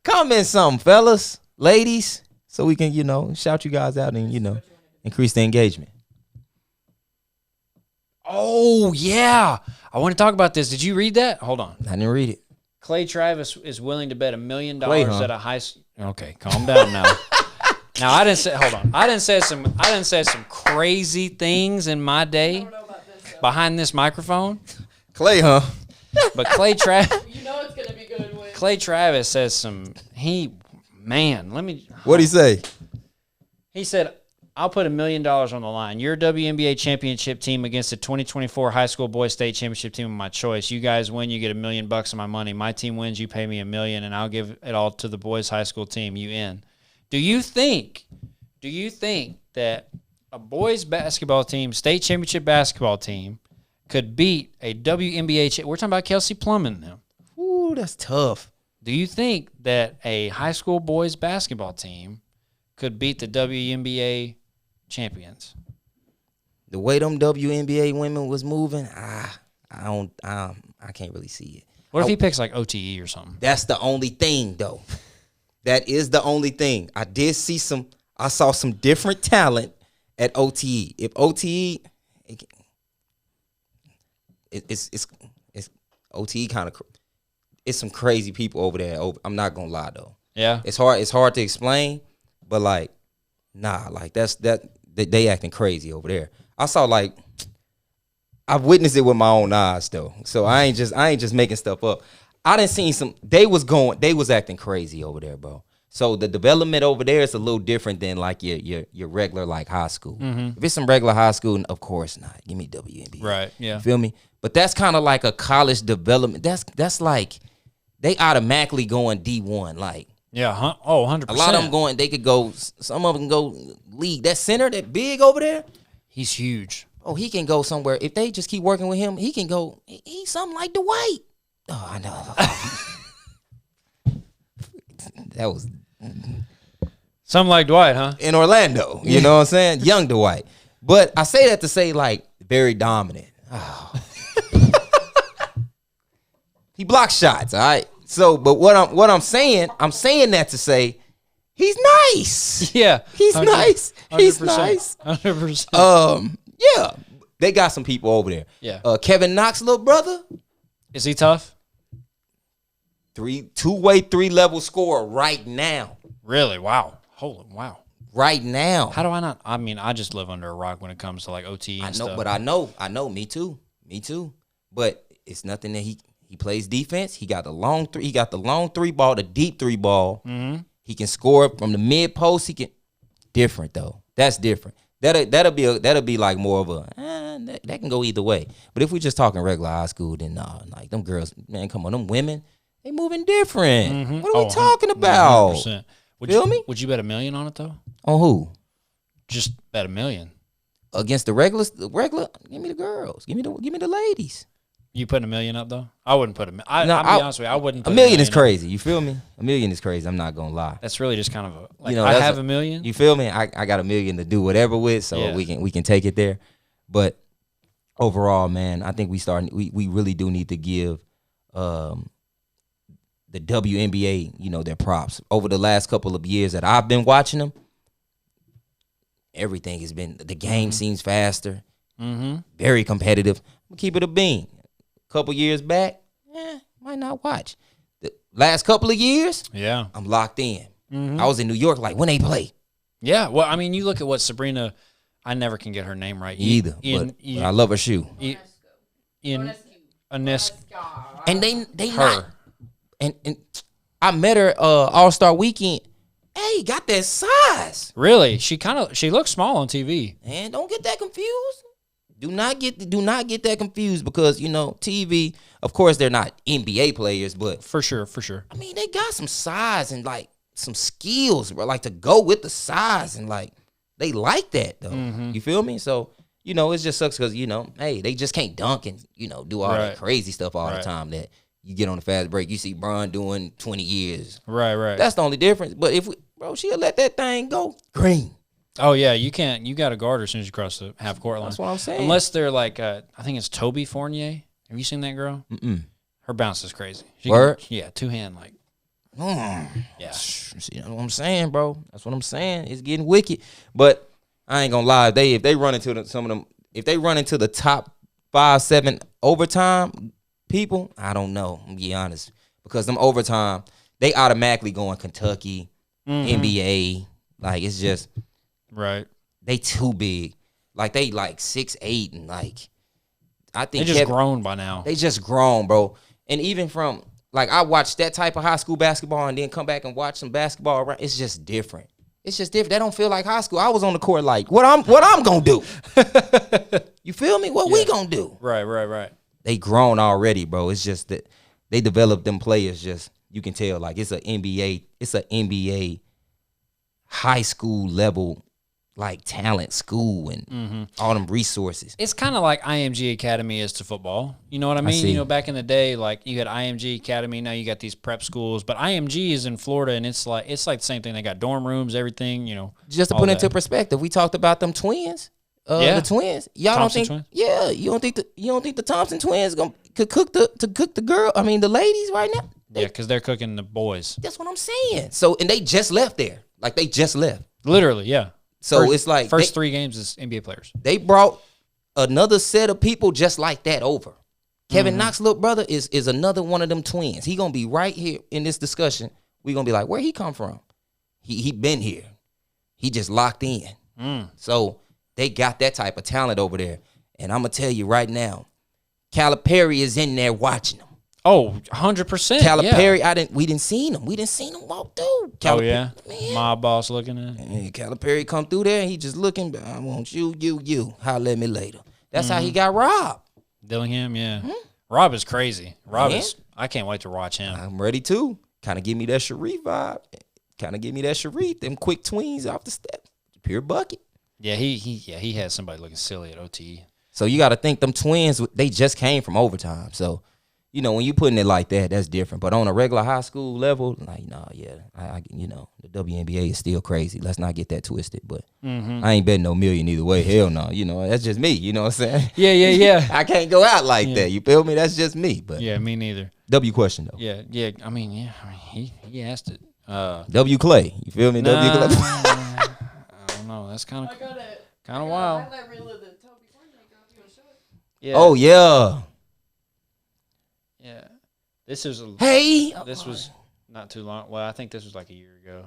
Comment something, fellas, ladies, so we can shout you guys out and increase the engagement. Oh yeah, I want to talk about this. Did you read that? Hold on. I didn't read it. Clay Travis is willing to bet $1 million Clay, huh? at a high. Okay, calm down now. Now I didn't say. Hold on. I didn't say some crazy things in my day I don't know about this, though. behind this microphone. Clay, huh? But Clay Travis. You know it's going to be good when. Clay Travis says some. What'd he say? He said, I'll put $1 million on the line. Your WNBA championship team against the 2024 high school boys state championship team of my choice. You guys win, you get $1 million of my money. My team wins, you pay me $1 million, and I'll give it all to the boys high school team. You in. Do you think that a boys basketball team, state championship basketball team, could beat a WNBA? We're talking about Kelsey Plum and them. Ooh, that's tough. Do you think that a high school boys basketball team could beat the WNBA champions? The way them WNBA women was moving, I can't really see it. What if he picks like OTE or something? That's the only thing, though. That is the only thing. I saw some different talent at OTE. If OTE, it's OTE kind of, it's some crazy people over there. I'm not gonna lie though. Yeah. It's hard to explain, but like, nah, like they acting crazy over there. I've witnessed it with my own eyes though. So I ain't just making stuff up. I done seen they was acting crazy over there, bro. So the development over there is a little different than like your regular like high school. Mm-hmm. If it's some regular high school, of course not. Give me WNBA. Right. Yeah. Feel me? But that's kind of like a college development. That's like they automatically going D1. Like Yeah. 100%. a lot of them they could go. Some of them go league. That center, that big over there. He's huge. Oh, he can go somewhere. If they just keep working with him, he can go. He's something like Dwight. Oh, I know. That was Something like Dwight, huh? in Orlando. You know what I'm saying? Young Dwight. But I say that to say, like, very dominant. Oh. He blocks shots, all right? So, but what I'm saying that to say he's nice. Yeah. He's nice. He's 100%. nice. 100%. Yeah. They got some people over there. Yeah. Kevin Knox's little brother, Is he tough? two-way, 3-level scorer right now. Really? Wow. Holy wow. Right now. How do I not? I mean, I just live under a rock when it comes to like OT and I know, stuff. but I know, me too. But it's nothing that he plays defense. He got the long three ball, the deep three ball. Mm-hmm. He can score from the mid post. He can different though. That's different. That'll be like more of a that can go either way. But if we just talking regular high school, then nah, like them girls, man, come on, them women, they moving different. Mm-hmm. What are we talking about? 100%. Feel me? Would you bet $1 million on it though? On who? Just bet $1 million. Against the regular. Give me the girls. Give me the ladies. You putting $1 million up though? I wouldn't put No, I'll be honest with you. I wouldn't. Put $1 million is up. crazy. You feel me? $1 million is crazy. I'm not gonna lie. That's really just kind of a like. You know, I that's have $1 million. You feel me? I got $1 million to do whatever with, so Yeah. we can take it there. But overall, man, I think we really do need to give the WNBA, their props. Over the last couple of years that I've been watching them, everything has been the game seems faster, very competitive. Keep it a bean. A couple years back, might not watch. The last couple of years, Yeah. I'm locked in. Mhm. I was in New York, like, when they play. Yeah. Well, I mean, you look at what Sabrina. I never can get her name right. Either, but I love her shoe. In And they her. not. And I met her All-Star Weekend. Hey, got that size. Really, she looks small on TV. And don't get that confused. Do not get that confused because, TV, of course, they're not NBA players, but For sure. I mean, they got some size and like some skills, bro, like to go with the size, and like they like that though. Mm-hmm. You feel me? So, it just sucks because, hey, they just can't dunk and, do all that Right. crazy stuff all the Right. time that you get on the fast break. You see Bron doing 20 years. Right. That's the only difference. But she'll let that thing go green. Oh yeah, you can't. You got to guard her as soon as you cross the half court line. That's what I'm saying. Unless they're like, I think it's Toby Fournier. Have you seen that girl? Mm-mm. Her bounce is crazy. Word? Yeah, two hand like. Yeah. See, that's what I'm saying, bro. That's what I'm saying. It's getting wicked. But I ain't gonna lie. If they run into if they run into the top 5-7 overtime people, I don't know. I'm gonna be honest, because them overtime they automatically going Kentucky, NBA. Like it's just Right. they too big. Like they like 6'8" and like I think They just grown by now. They just grown, bro. And even from like I watched that type of high school basketball and then come back and watch some basketball around. It's just different. It's just different. They don't feel like high school. I was on the court like what I'm gonna do. You feel me? What we gonna do? Right. They grown already, bro. It's just that they developed them players. Just you can tell like it's an NBA high school level like talent school and all them resources. It's kind of like IMG Academy is to football. You know what I mean? see. Back in the day, like you had IMG Academy. Now you got these prep schools, but IMG is in Florida, and it's like the same thing. They got dorm rooms, everything. Just to all put into that. perspective, we talked about them twins. Yeah. The twins. Y'all Thompson don't think? twins? Yeah, you don't think the Thompson twins could cook the girl? I mean, the ladies right now. Yeah, because they're cooking the boys. That's what I'm saying. So, and they just left there. Like they just left. Literally, yeah. So it's like first 3 games is NBA players. they brought another set of people just like that over. Kevin Knox's little brother is another one of them twins. He gonna be right here in this discussion. We gonna be like, where he come from? He been here. He just locked in. So they got that type of talent over there. And I'm gonna tell you right now, Calipari is in there watching them. Oh, 100%. Calipari, we didn't see him. We didn't see him walk through. Oh yeah, Man. mob boss looking at. And Calipari come through there, and he just looking, I want you. Holler at me later. That's how he got robbed. Dillingham, yeah. Rob is crazy. I can't wait to watch him. I'm ready too. Kind of give me that Sharif vibe. Kind of give me that Sharif. Them quick twins off the step. Pure bucket. Yeah, he had somebody looking silly at OT. So you got to think them twins, they just came from overtime. So, when you putting it like that, that's different. But on a regular high school level, like, nah, yeah. The WNBA is still crazy. Let's not get that twisted. But I ain't betting no million either way. Hell no. That's just me. You know what I'm saying? Yeah. I can't go out like that. You feel me? That's just me. But Yeah, me neither. W question, though. Yeah. I mean, he asked it. W Clay. You feel me? W Clay. I don't know. That's kind of wild. Highlight reel of the Toby Fournier girl. You wanna show it? Yeah. Oh, yeah. Yeah. This is Hey. This was not too long. Well, I think this was like a year ago.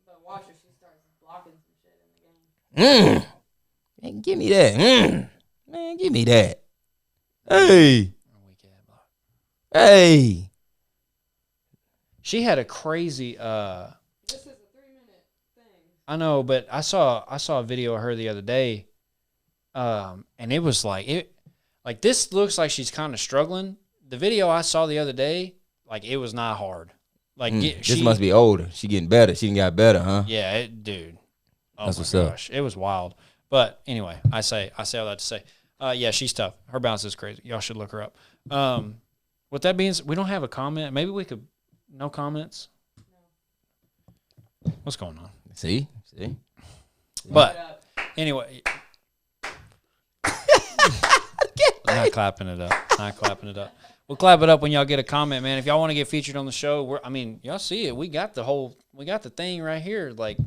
But watch her, she starts blocking some shit in the game. Man, give me that. Man, give me that. Hey. Hey. She had a crazy. This is a 3-minute thing. I know, but I saw a video of her the other day, and it was like this looks like she's kind of struggling. The video I saw the other day, like it was not hard. Like This must be older. She getting better. She got better, huh? Yeah, dude. Oh That's my what's up. gosh, it was wild. But anyway, I say all that to say, yeah, she's tough. Her bounce is crazy. Y'all should look her up. With that being said, we don't have a comment. Maybe we could. No comments. What's going on? See? But anyway, not clapping it up. We'll clap it up when y'all get a comment, man. If y'all want to get featured on the show, y'all see it. We got the thing right here. Like,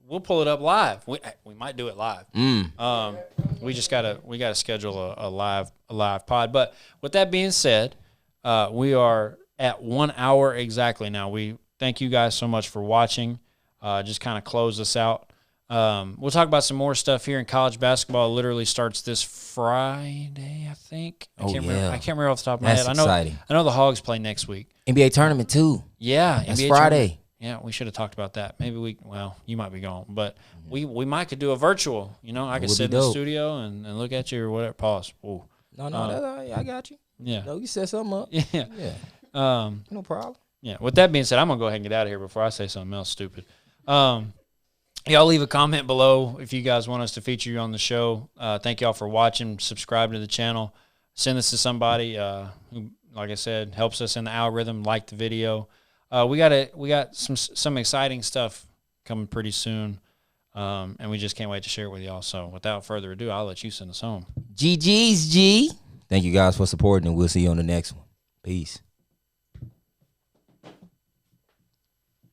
we'll pull it up live. We might do it live. We gotta schedule a live pod. But with that being said, We are at 1 hour exactly now. We thank you guys so much for watching. Just kind of close this out. We'll talk about some more stuff here in college basketball. It literally starts this Friday, I think. I can't remember off the top of my head. Exciting. I know the Hogs play next week. NBA tournament too. Yeah, That's NBA Friday. tournament. Yeah, we should have talked about that. Maybe you might be gone, but we might could do a virtual. I could sit in the studio and look at you or whatever. Pause. Ooh. No, I got you. Yeah. No, you set something up. Yeah. No problem. Yeah. With that being said, I'm gonna go ahead and get out of here before I say something else stupid. Y'all leave a comment below if you guys want us to feature you on the show. Thank y'all for watching. Subscribe to the channel. Send this to somebody who, like I said, helps us in the algorithm. Like the video. We got some exciting stuff coming pretty soon, and we just can't wait to share it with y'all. So without further ado, I'll let you send us home. GG's G. Thank you guys for supporting, and we'll see you on the next one. Peace.